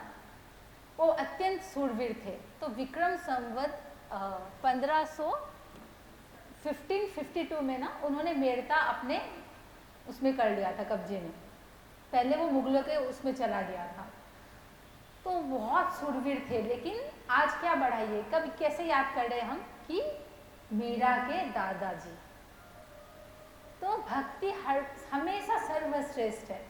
वो अत्यंत सूरवीर थे। तो विक्रम संवत 1552 में ना उन्होंने मेड़ता अपने उसमें कर लिया था, कब्जे में। पहले वो मुगलों के उसमें चला गया था। तो बहुत सूरवीर थे। लेकिन आज क्या बढ़ाइए, कब कैसे याद कर रहे हैं हम कि मीरा के दादाजी। तो भक्ति हमेशा सर्वश्रेष्ठ है।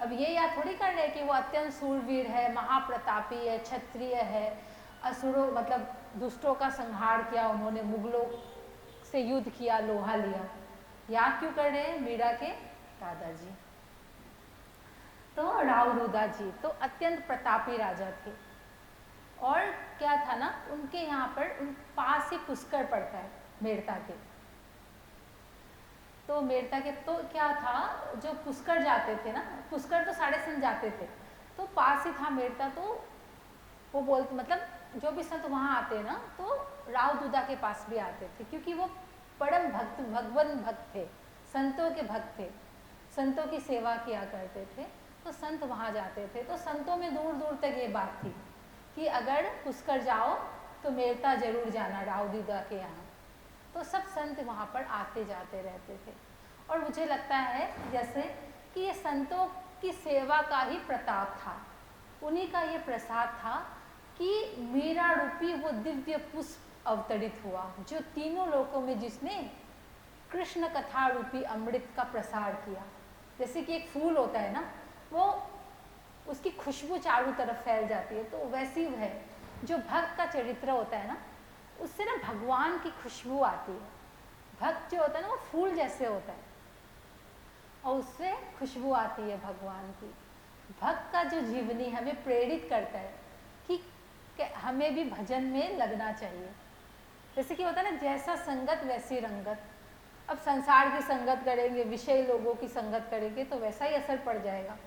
अब ये याद थोड़ी कर रहे हैं कि वो अत्यंत सूरवीर है, महाप्रतापी है, क्षत्रिय है, असुरों मतलब दुष्टों का संहार किया उन्होंने, मुगलों से युद्ध किया, लोहा लिया। याद क्यों कर रहे हैं? मीरा के दादाजी। तो रावरुदा जी तो अत्यंत प्रतापी राजा थे। और क्या था ना, उनके यहाँ पर पास ही पुष्कर पड़ता है मेड़ता के। तो मेड़ता के तो क्या था, जो पुष्कर जाते थे ना, पुष्कर तो साढ़े संत जाते थे, तो पास ही था मेड़ता। तो वो बोलते मतलब जो भी संत वहाँ आते ना, तो रावदुदा के पास भी आते थे क्योंकि वो परम भक्त, भगवान भक्त थे, संतों के भक्त थे, संतों की सेवा किया करते थे। तो संत वहाँ जाते थे। तो संतों में दूर दूर तक ये बात थी कि अगर पुष्कर जाओ तो मेड़ता जरूर जाना रावदुदा के यहाँ। तो सब संत वहाँ पर आते जाते रहते थे। और मुझे लगता है जैसे कि ये संतों की सेवा का ही प्रताप था, उन्हीं का ये प्रसाद था कि मीरा रूपी वो दिव्य पुष्प अवतरित हुआ, जो तीनों लोकों में जिसने कृष्ण कथा रूपी अमृत का प्रसार किया। जैसे कि एक फूल होता है ना, वो उसकी खुशबू चारों तरफ फैल जाती है, तो वैसी है जो भक्त का चरित्र होता है ना, उससे ना भगवान की खुशबू आती है। भक्त जो होता है ना, वो फूल जैसे होता है और उससे खुशबू आती है भगवान की। भक्त का जो जीवनी हमें प्रेरित करता है कि हमें भी भजन में लगना चाहिए। जैसे कि होता है ना, जैसा संगत वैसी रंगत। अब संसार की संगत करेंगे, विषय लोगों की संगत करेंगे तो वैसा ही असर पड़ जाएगा।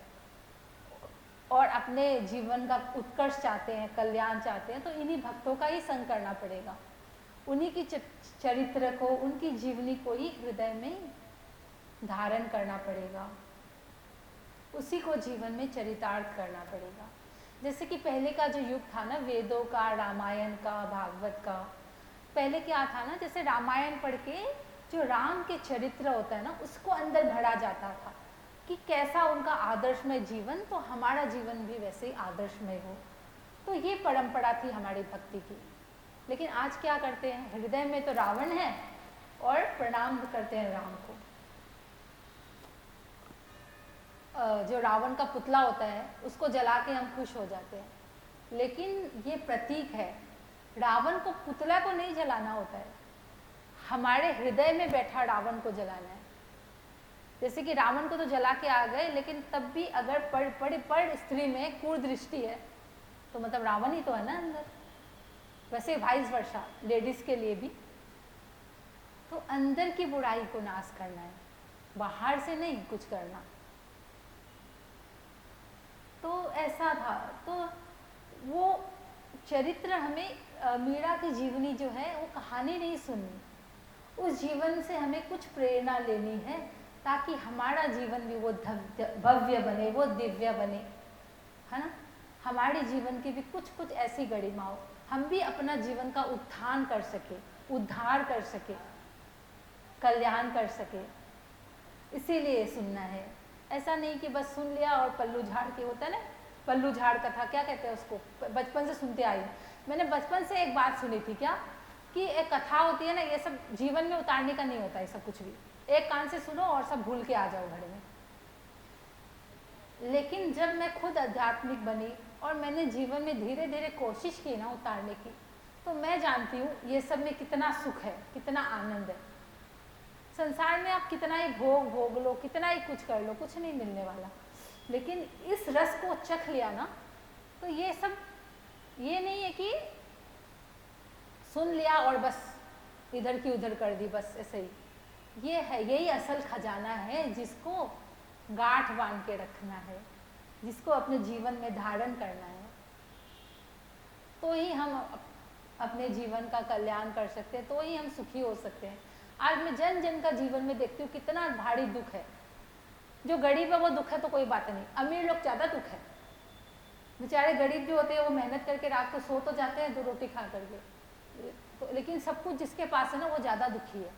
और अपने जीवन का उत्कर्ष चाहते हैं, कल्याण चाहते हैं, तो इन्हीं भक्तों का ही संग करना पड़ेगा। उन्हीं की चरित्र को, उनकी जीवनी को ही हृदय में धारण करना पड़ेगा, उसी को जीवन में चरितार्थ करना पड़ेगा। जैसे कि पहले का जो युग था ना, वेदों का, रामायण का, भागवत का, पहले क्या था ना, जैसे रामायण पढ़ के जो राम के चरित्र होता है ना, उसको अंदर भरा जाता था कि कैसा उनका आदर्शमय जीवन, तो हमारा जीवन भी वैसे ही आदर्शमय हो। तो ये परंपरा थी हमारी भक्ति की। लेकिन आज क्या करते हैं, हृदय में तो रावण है और प्रणाम करते हैं राम को। जो रावण का पुतला होता है उसको जला के हम खुश हो जाते हैं, लेकिन ये प्रतीक है। रावण को, पुतला को नहीं जलाना होता है, हमारे हृदय में बैठा रावण को जलाना है। जैसे कि रावण को तो जला के आ गए, लेकिन तब भी अगर पर स्त्री में क्रूर दृष्टि है तो मतलब रावण ही तो है ना अंदर। वैसे वाइस वर्षा लेडीज के लिए भी, तो अंदर की बुराई को नाश करना है, बाहर से नहीं कुछ करना। तो ऐसा था। तो वो चरित्र हमें, मीरा की जीवनी जो है वो कहानी नहीं सुननी, उस जीवन से हमें कुछ प्रेरणा लेनी है ताकि हमारा जीवन भी वो भव्य बने, वो दिव्य बने, है ना। हमारे जीवन की भी कुछ कुछ ऐसी गरिमा हो, हम भी अपना जीवन का उत्थान कर सके, उद्धार कर सके, कल्याण कर सके। इसीलिए सुनना है। ऐसा नहीं कि बस सुन लिया और पल्लू झाड़ के, होता है ना पल्लू झाड़ कथा, क्या कहते हैं उसको, बचपन से सुनते आई। मैंने बचपन से एक बात सुनी थी, क्या कि एक कथा होती है ना, ये सब जीवन में उतारने का नहीं होता है सब कुछ भी, एक कान से सुनो और सब भूल के आ जाओ घर में। लेकिन जब मैं खुद आध्यात्मिक बनी और मैंने जीवन में धीरे धीरे कोशिश की ना उतारने की, तो मैं जानती हूँ ये सब में कितना सुख है, कितना आनंद है। संसार में आप कितना ही भोग लो, कितना ही कुछ कर लो, कुछ नहीं मिलने वाला। लेकिन इस रस को चख लिया ना, तो ये सब, ये नहीं है कि सुन लिया और बस इधर की उधर कर दी, बस ऐसे ही। ये है, यही असल खजाना है जिसको गांठ बांध के रखना है, जिसको अपने जीवन में धारण करना है, तो ही हम अपने जीवन का कल्याण कर सकते हैं, तो ही हम सुखी हो सकते हैं। आज मैं जन जन का जीवन में देखती हूँ कितना भारी दुख है। जो गरीब है वो दुख है तो कोई बात नहीं, अमीर लोग ज़्यादा दुख है। बेचारे गरीब जो होते हैं वो मेहनत करके रात को सो तो जाते हैं 2 रोटी खा करके, तो लेकिन सब कुछ जिसके पास है ना वो ज़्यादा दुखी है।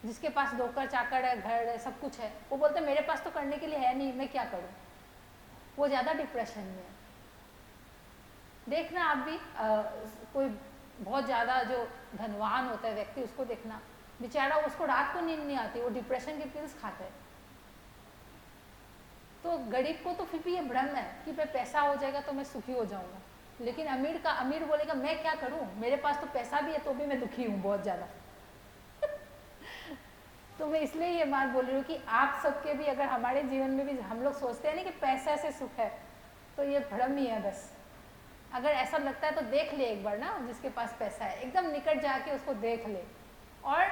जिसके पास नौकर चाकर है, घर है, सब कुछ है, वो बोलते हैं मेरे पास तो करने के लिए है नहीं, मैं क्या करूँ, वो ज़्यादा डिप्रेशन में है। देखना आप भी कोई बहुत ज़्यादा जो धनवान होता है व्यक्ति, उसको देखना, बेचारा उसको रात को नींद नहीं आती, वो डिप्रेशन के पिल्स खाता है। तो गरीब को तो फिर भी ये भ्रम है कि भाई पैसा हो जाएगा तो मैं सुखी हो जाऊंगा, लेकिन अमीर बोलेगा मैं क्या करूं, मेरे पास तो पैसा भी है तो भी मैं दुखी हूं बहुत ज़्यादा। तो मैं इसलिए ये बात बोल रही हूँ कि आप सबके भी, अगर हमारे जीवन में भी हम लोग सोचते हैं ना कि पैसा से सुख है, तो ये भ्रम ही है बस। अगर ऐसा लगता है तो देख ले एक बार ना, जिसके पास पैसा है एकदम निकट जाके उसको देख ले और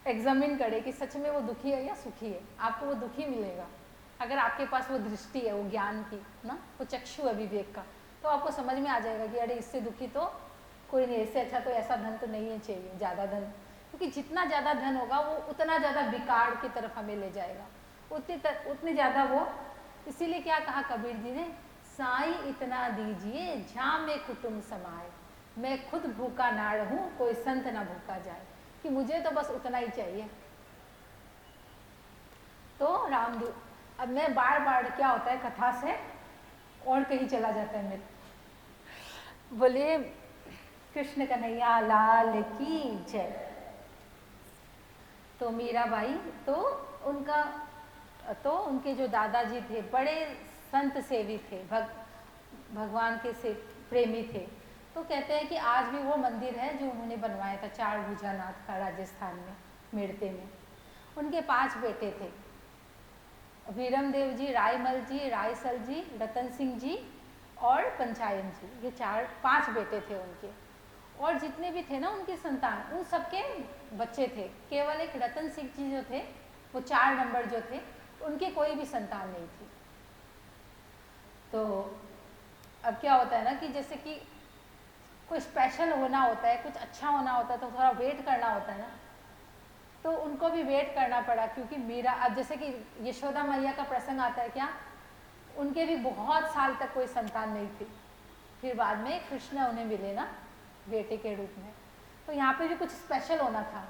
एग्जामिन करे कि सच में वो दुखी है या सुखी है। आपको वो दुखी मिलेगा अगर आपके पास वो दृष्टि है, वो ज्ञान की ना, वो चक्षु है विवेक का, तो आपको समझ में आ जाएगा कि अरे इससे दुखी तो कोई नहीं, इससे अच्छा तो ऐसा धन तो नहीं है चाहिए, ज़्यादा धन, क्योंकि जितना ज़्यादा धन होगा वो उतना ज़्यादा विकार की तरफ हमें ले जाएगा, उतनी ज़्यादा वो। इसीलिए क्या कहा कबीर जी ने, साई इतना दीजिए जहाँ में कुटुंब समाए, मैं खुद भूखा ना रहूं कोई संत ना भूखा जाए, कि मुझे तो बस उतना ही चाहिए। तो रामदूत, अब मैं बार बार क्या होता है कथा से और कहीं चला जाता है मेरे, बोलिए कृष्ण कन्हैया लाल की जय। तो मीराबाई तो उनके जो दादाजी थे बड़े संत सेवी थे, भगवान के से प्रेमी थे। तो कहते हैं कि आज भी वो मंदिर है जो उन्होंने बनवाया था, 4 भुजानाथ का, राजस्थान में मेड़ते में। उनके 5 बेटे थे, वीरमदेव जी, रायमल जी, रायसल जी, रतन सिंह जी और पंचायन जी, ये 5 बेटे थे उनके। और जितने भी थे ना उनके संतान, उन सबके बच्चे थे। केवल एक रतन सिंह जी जो थे, वो 4 नंबर जो थे, उनके कोई भी संतान नहीं थी। तो अब क्या होता है ना कि जैसे कि कोई स्पेशल होना होता है, कुछ अच्छा होना होता है, तो थोड़ा वेट करना होता है ना, तो उनको भी वेट करना पड़ा, क्योंकि मीरा, अब जैसे कि यशोदा मैया का प्रसंग आता है क्या, उनके भी बहुत साल तक कोई संतान नहीं थी, फिर बाद में कृष्ण उन्हें मिले ना बेटे के रूप में। तो यहाँ पे भी कुछ स्पेशल होना था,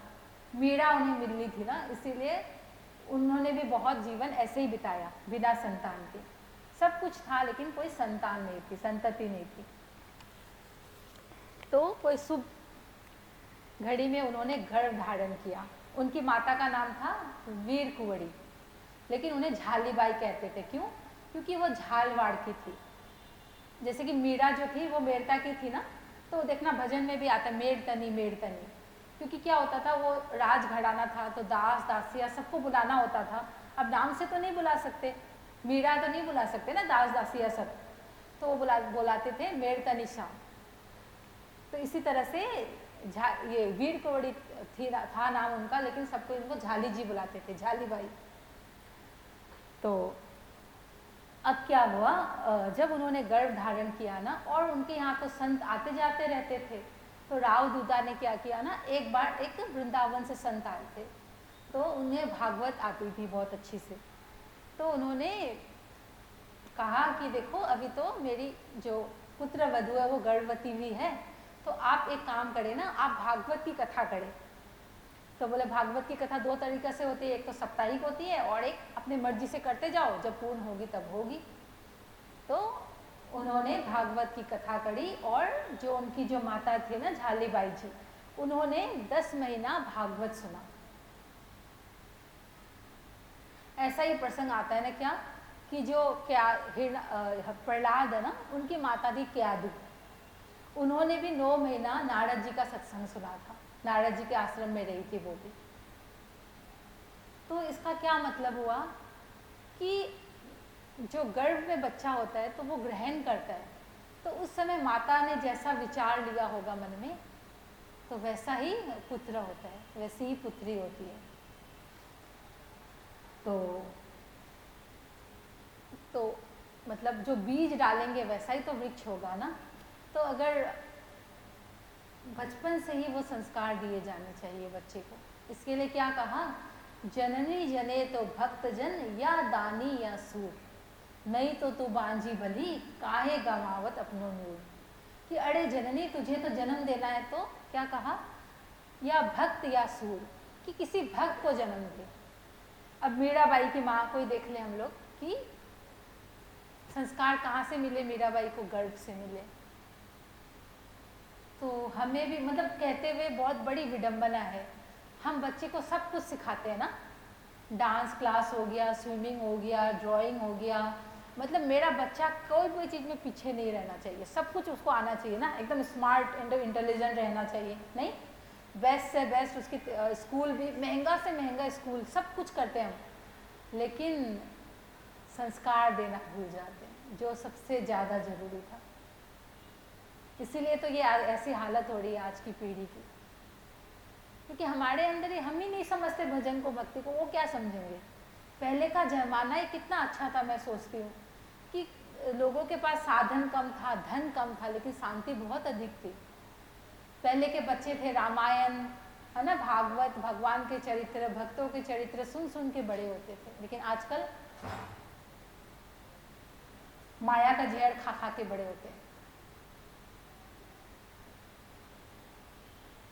मीरा उन्हें मिलनी थी ना, इसीलिए उन्होंने भी बहुत जीवन ऐसे ही बिताया बिना संतान के। सब कुछ था लेकिन कोई संतान नहीं थी, संतति नहीं थी। तो कोई शुभ घड़ी में उन्होंने गर्भ धारण किया। उनकी माता का नाम था वीर कुंवरी, लेकिन उन्हें झालीबाई कहते थे। क्यों? क्योंकि वो झालवाड़ की थी। जैसे कि मीरा जो थी वो मेड़ता की थी ना, तो देखना भजन में भी आता मेड़तनी मेड़तनी, क्योंकि क्या होता था, वो राज घराना था, तो दास दासिया सबको बुलाना होता था। अब नाम से तो नहीं बुला सकते, मीरा तो नहीं बुला सकते ना दास दासिया सब, तो वो बुलाते थे मेड़तनी शाह। तो इसी तरह से ये वीर कुंवरी था नाम उनका, लेकिन सबको इनको झाली जी बुलाते थे, झालीबाई। तो अब क्या हुआ, जब उन्होंने गर्भ धारण किया ना, और उनके यहाँ तो संत आते जाते रहते थे, तो राव दूता ने क्या किया ना, एक बार एक वृंदावन से संत आए थे, तो उन्हें भागवत आती थी बहुत अच्छी से। तो उन्होंने कहा कि देखो अभी तो मेरी जो पुत्र वधू है वो गर्भवती भी है, तो आप एक काम करें ना, आप भागवत की कथा करें। तो बोले भागवत की कथा 2 तरीक़े से होती है, एक तो साप्ताहिक होती है और एक अपने मर्जी से करते जाओ, जब पूर्ण होगी तब होगी। तो उन्होंने भागवत की कथा करी, और जो उनकी जो माता थी ना झालीबाई जी, उन्होंने 10 महीना भागवत सुना। ऐसा ही प्रसंग आता है ना क्या, कि जो प्रहलाद है ना, उनकी माता थी क्यादु, उन्होंने भी 9 महीना नारद जी का सत्संग सुना था। नारद जी के आश्रम में रही थी वो भी। तो इसका क्या मतलब हुआ कि जो गर्भ में बच्चा होता है तो वो ग्रहण करता है, तो उस समय माता ने जैसा विचार लिया होगा मन में, तो वैसा ही पुत्र होता है, वैसी ही पुत्री होती है। तो मतलब जो बीज डालेंगे वैसा ही तो वृक्ष होगा ना। तो अगर बचपन से ही वो संस्कार दिए जाने चाहिए बच्चे को। इसके लिए क्या कहा, जननी जने तो भक्त जन या दानी या सूर, नहीं तो तू बांझी भली काहे गमावत अपनो नूर। कि अरे जननी तुझे तो जन्म देना है, तो क्या कहा, या भक्त या सूर, कि किसी भक्त को जन्म दे। अब मीराबाई की माँ को ही देख ले हम लोग कि संस्कार कहाँ से मिले, मीराबाई को गर्भ से मिले। तो हमें भी मतलब कहते हुए बहुत बड़ी विडंबना है, हम बच्चे को सब कुछ सिखाते हैं ना, डांस क्लास हो गया, स्विमिंग हो गया, ड्राइंग हो गया, मतलब मेरा बच्चा कोई चीज़ में पीछे नहीं रहना चाहिए, सब कुछ उसको आना चाहिए ना, एकदम स्मार्ट एंड इंटेलिजेंट रहना चाहिए। नहीं, बेस्ट से बेस्ट उसकी स्कूल भी महंगा से महंगा स्कूल, सब कुछ करते हैं हम, लेकिन संस्कार देना भूल जाते हैं, जो सबसे ज़्यादा ज़रूरी था। इसीलिए तो ये ऐसी हालत हो रही है आज की पीढ़ी की, क्योंकि हमारे अंदर ही हम ही नहीं समझते भजन को, भक्ति को, वो क्या समझेंगे। पहले का जमाना ही कितना अच्छा था, मैं सोचती हूँ कि लोगों के पास साधन कम था, धन कम था, लेकिन शांति बहुत अधिक थी। पहले के बच्चे थे रामायण, है ना, भागवत, भगवान के चरित्र, भक्तों के चरित्र सुन सुन के बड़े होते थे। लेकिन आजकल माया का जहर खा खा के बड़े होते हैं।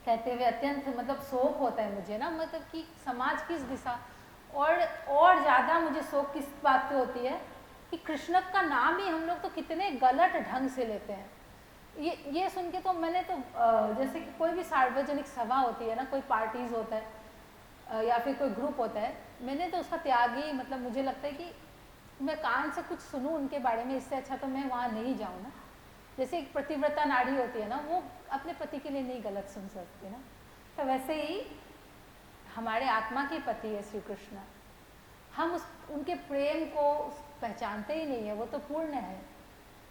कहते हुए अत्यंत मतलब शोक होता है मुझे ना, मतलब कि समाज किस दिशा, और ज़्यादा मुझे शोक किस बात पे होती है कि कृष्ण का नाम ही हम लोग तो कितने गलत ढंग से लेते हैं। ये सुन के तो मैंने तो जैसे कि कोई भी सार्वजनिक सभा होती है ना, कोई पार्टीज होता है या फिर कोई ग्रुप होता है, मैंने तो उसका त्याग ही, मतलब मुझे लगता है कि मैं कान से कुछ सुनूं उनके बारे में, इससे अच्छा तो मैं वहाँ नहीं जाऊँ ना। जैसे एक पतिव्रता नारी होती है ना, वो अपने पति के लिए नहीं गलत सुन सकती ना, तो वैसे ही हमारे आत्मा के पति है श्री कृष्ण, हम उनके प्रेम को पहचानते ही नहीं है, वो तो पूर्ण है।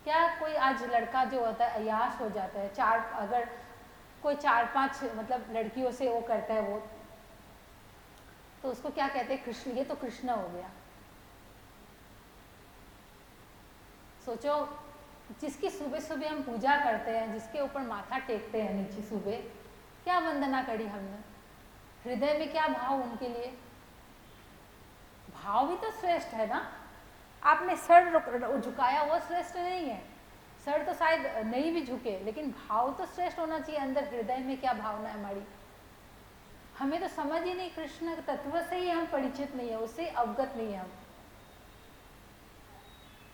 क्या कोई आज लड़का जो होता है अय्याश हो जाता है, अगर कोई 4-5 मतलब लड़कियों से वो करता है वो, तो उसको क्या कहते हैं, कृष्ण, ये तो कृष्ण हो गया। सोचो, जिसकी सुबह सुबह हम पूजा करते हैं, जिसके ऊपर माथा टेकते हैं नीचे सुबह, क्या वंदना करी हमने, हृदय में क्या भाव उनके लिए, भाव भी तो श्रेष्ठ है ना। आपने सर झुकाया वो श्रेष्ठ नहीं है, सर तो शायद नहीं भी झुके, लेकिन भाव तो श्रेष्ठ होना चाहिए। अंदर हृदय में क्या भावना है हमारी, हमें तो समझ ही नहीं, कृष्ण तत्व से ही हम परिचित नहीं है, उससे अवगत नहीं है हम।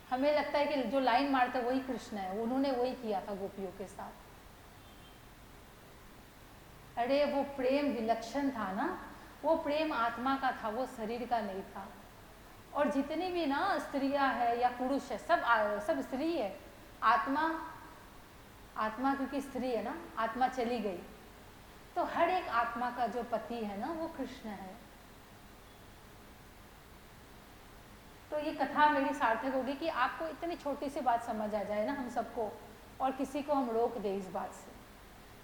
हमें लगता है कि जो लाइन मारता वही कृष्ण है, उन्होंने वही किया था गोपियों के साथ। अरे वो प्रेम विलक्षण था ना, वो प्रेम आत्मा का था, वो शरीर का नहीं था। और जितनी भी ना स्त्रियां है या पुरुष है, सब स्त्री है। आत्मा क्योंकि स्त्री है ना, आत्मा चली गई, तो हर एक आत्मा का जो पति है ना, वो कृष्ण है। तो ये कथा मेरी सार्थक होगी कि आपको इतनी छोटी सी बात समझ आ जाए ना हम सबको, और किसी को हम रोक दें इस बात से।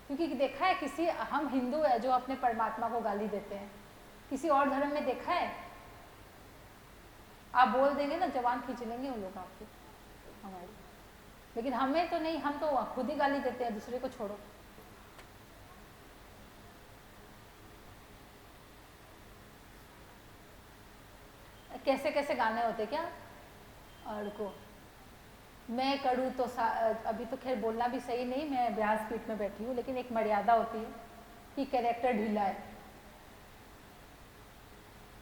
क्योंकि देखा है, किसी, हम हिंदू है जो अपने परमात्मा को गाली देते हैं, किसी और धर्म में देखा है? आप बोल देंगे ना, जवान खींच लेंगे वो लोग आपकी, हमारी। लेकिन हमें तो नहीं, हम तो खुद ही गाली देते हैं, दूसरे को छोड़ो। कैसे कैसे गाने होते क्या, और को मैं करूँ तो अभी तो खैर बोलना भी सही नहीं, मैं व्यासपीठ में बैठी हूँ, लेकिन एक मर्यादा होती है कि कैरेक्टर ढीला है।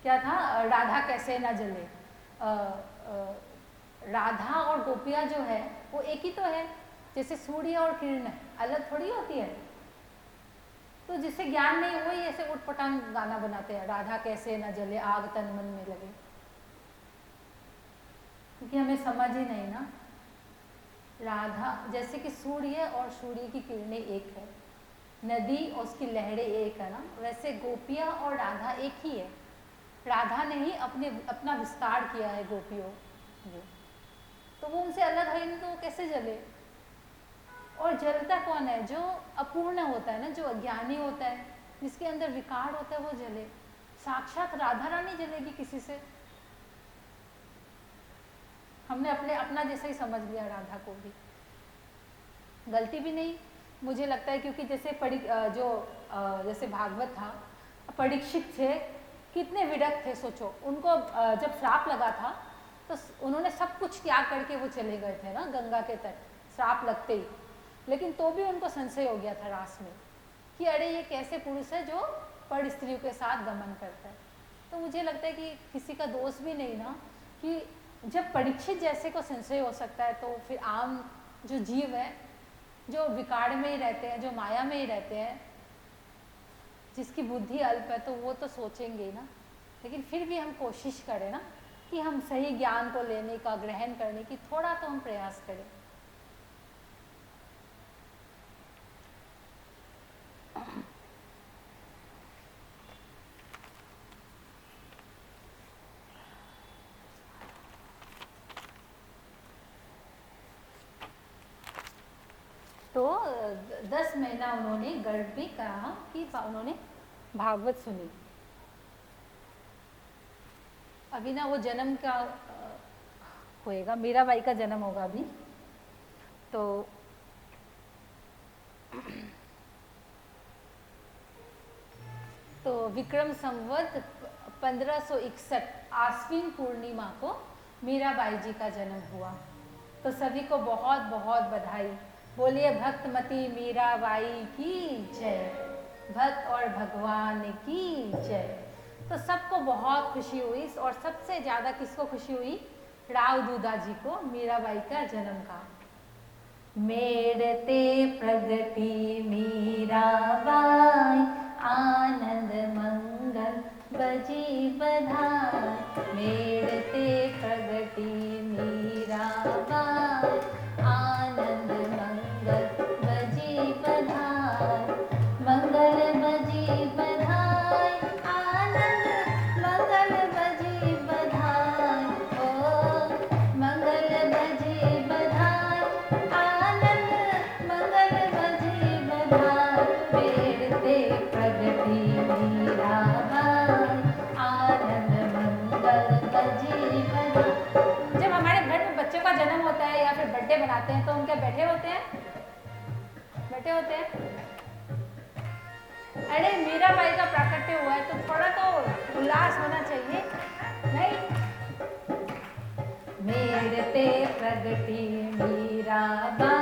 क्या था, राधा कैसे ना जले, राधा और गोपियाँ जो है वो एक ही तो है, जैसे सूर्य और किरण अलग थोड़ी होती है। तो जिससे ज्ञान नहीं, वही ऐसे उठपटांग गाना बनाते हैं, राधा कैसे न जले आग तन मन में लगे, क्योंकि हमें समझ ही नहीं ना। राधा जैसे कि सूर्य और सूर्य की किरणें एक है, नदी और उसकी लहरें एक है ना, वैसे गोपियाँ और राधा एक ही है। राधा ने ही अपना विस्तार किया है गोपियों में, तो वो उनसे अलग है नहीं तो वो कैसे जले। और जलता कौन है? जो अपूर्ण होता है ना, जो अज्ञानी होता है, जिसके अंदर विकार होता है, वो जले। साक्षात राधा रानी जलेगी किसी से? हमने अपना जैसा ही समझ लिया राधा को भी, गलती भी नहीं मुझे लगता है, क्योंकि जैसे जैसे भागवत था, परीक्षित थे, कितने विरक्त थे। सोचो, उनको जब श्राप लगा था तो उन्होंने सब कुछ त्याग करके वो चले गए थे ना गंगा के तट, श्राप लगते ही। लेकिन तो भी उनको संशय हो गया था रास में कि अरे ये कैसे पुरुष है जो पर स्त्रियों के साथ गमन करता है। तो मुझे लगता है कि किसी का दोष भी नहीं ना, कि जब परीक्षित जैसे को संशय हो सकता है, तो फिर आम जो जीव है, जो विकार में ही रहते हैं, जो माया में ही रहते हैं, जिसकी बुद्धि अल्प है, तो वो तो सोचेंगे ही ना। लेकिन फिर भी हम कोशिश करें ना कि हम सही ज्ञान को लेने का, ग्रहण करने की थोड़ा तो हम प्रयास करें। तो 10 महीना उन्होंने गर्भ भी कहा कि उन्होंने भागवत सुनी। अभी ना वो जन्म का होएगा, मीराबाई का जन्म होगा अभी। तो विक्रम संवत 1561 आश्विन पूर्णिमा को मीराबाई जी का जन्म हुआ। तो सभी को बहुत बहुत बधाई। बोलिए भक्तमती मीराबाई की जय, भक्त और भगवान की जय। तो सबको बहुत खुशी हुई, और सबसे ज़्यादा किसको खुशी हुई? राव दूधा जी को, मीराबाई का जन्म का। मेरते प्रगति मीराबाई, आनंद मंगल बजी बधाई। मेरते प्रगति मीराबाई, आनंद मंगल बजी बधाई। मंगल बजी बधाई, आनंद मंगल बजी बधाई। ओ मंगल बजी बधाई, आनंद मंगल बजी बधाई। मेरते प्रगति मीराबाई, आनंद मंगल बजी बधाई। जब हमारे घर में बच्चों का जन्म होता है या फिर बर्थडे बनाते हैं, तो हम क्या बैठे होते हैं? बैठे होते हैं? अरे मीराबाई का प्राकट्य हुआ है तो थोड़ा तो उल्लास होना चाहिए, नहीं? मेरते प्रगति मीराबाई,